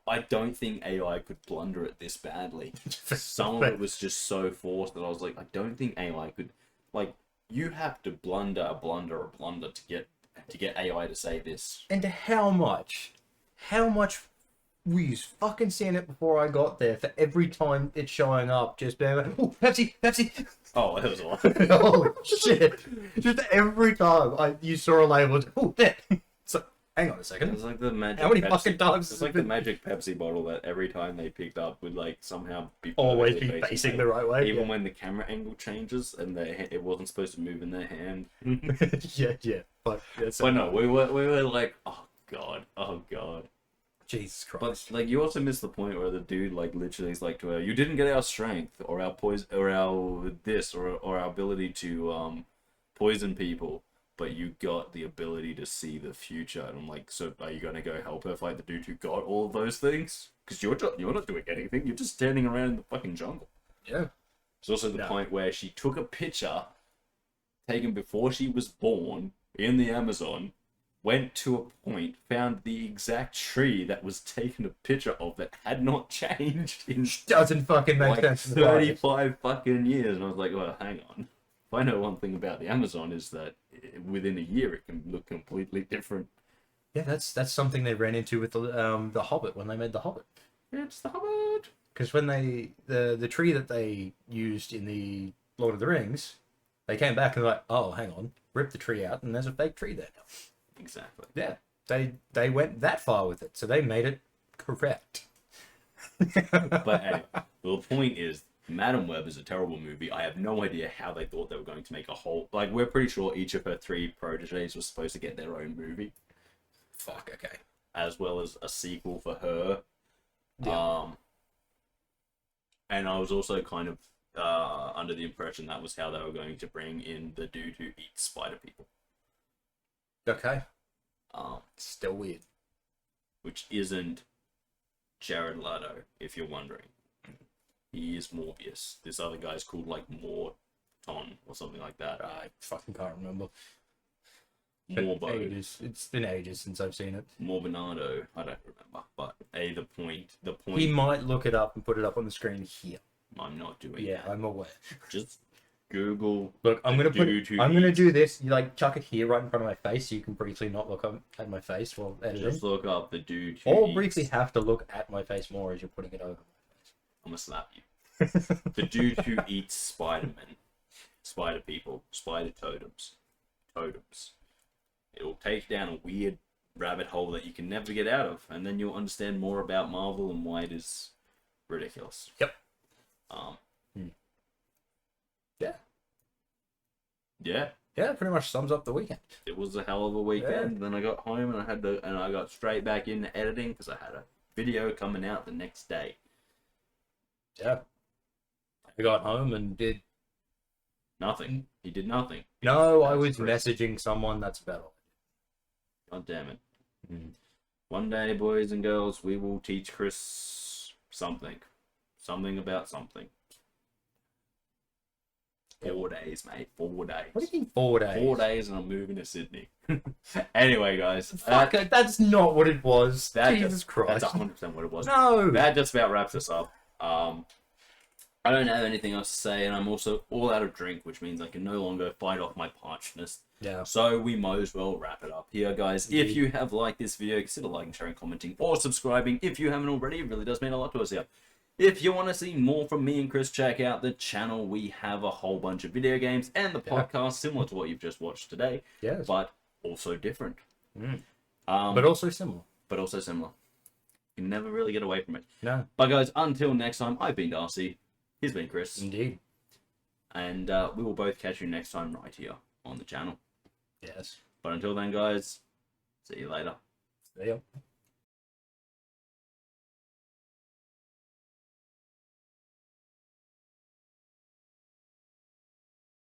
I don't think AI could blunder it this badly. Some of it was just so forced that I was like, I don't think AI could. Like, you have to blunder to get AI to say this. And how much we fucking seen it before I got there for every time it's showing up, just being like, oh, Pepsi, Pepsi. Oh, that was a lot. Holy shit. Just every time you saw a label, oh, there. So, hang on a second. It's like the magic How many Pepsi, fucking times? It's like the magic Pepsi bottle that every time they picked up would like somehow be Always perfectly be facing the right way. even when the camera angle changes and it wasn't supposed to move in their hand. Yeah. But no, we were like, oh god. Jesus Christ. But like, you also missed the point where the dude like literally is like to her, you didn't get our strength or our poison or our this or our ability to poison people, but you got the ability to see the future. And I'm like, so are you gonna go help her fight the dude who got all of those things? Because you're not doing anything. You're just standing around in the fucking jungle. Yeah. There's also the point where she took a picture taken before she was born in the Amazon, went to a point, found the exact tree that was taken a picture of that had not changed in Doesn't fucking make like sense. 35 fucking years. And I was like, well, hang on. If I know one thing about the Amazon is that within a year it can look completely different. Yeah, that's something they ran into with the Hobbit when they made the Hobbit. It's the Hobbit. Because when the tree that they used in the Lord of the Rings, they came back and they're like, oh, hang on, rip the tree out and there's a fake tree there now. Exactly. Yeah, they went that far with it, so they made it correct. But anyway, the point is, Madam Web is a terrible movie. I have no idea how they thought they were going to make a whole... Like, we're pretty sure each of her 3 proteges was supposed to get their own movie. Fuck, okay. As well as a sequel for her. Yeah. And I was also kind of under the impression that was how they were going to bring in the dude who eats spider people. Okay. Still weird. Which isn't Jared Leto, if you're wondering. He is Morbius. This other guy's called like Morton or something like that. I fucking can't remember. Morbo. It's been ages since I've seen it. Morbinado. I don't remember. But the point. He might look it up and put it up on the screen here. I'm not doing Yeah, that. I'm aware. Just Google. Look, I'm gonna do this. You like chuck it here right in front of my face, so you can briefly not look at my face while editing. Just look up the dude who Or eats... briefly have to look at my face more as you're putting it over I'm gonna slap you. The dude who eats Spider-Man, spider people, spider totems. It'll take down a weird rabbit hole that you can never get out of, and then you'll understand more about Marvel and why it is ridiculous. Yep. Yeah. Yeah, pretty much sums up the weekend. It was a hell of a weekend. Then I got home and I got straight back into editing because I had a video coming out the next day. Yeah. I got home and did nothing. He did nothing. No, I was messaging someone that's better. God damn it. One day, boys and girls, we will teach Kris something. Something about something. 4 days, mate. 4 days. What do you mean 4 days? 4 days and I'm moving to Sydney. Anyway, guys. Fuck, that's not what it was. Jesus Christ. That's 100% what it was. No. That just about wraps us up. I don't have anything else to say, and I'm also all out of drink, which means I can no longer fight off my parchedness. Yeah. So we might as well wrap it up here, guys. Indeed. If you have liked this video, consider liking, sharing, commenting, or subscribing. If you haven't already, it really does mean a lot to us here. If you want to see more from me and Kris, check out the channel. We have a whole bunch of video games and the podcast similar to what you've just watched today. Yes. But also different. But also similar. You can never really get away from it. No. But guys, until next time, I've been Darcy. He's been Kris. Indeed. And we will both catch you next time right here on the channel. Yes. But until then, guys, see you later. See ya.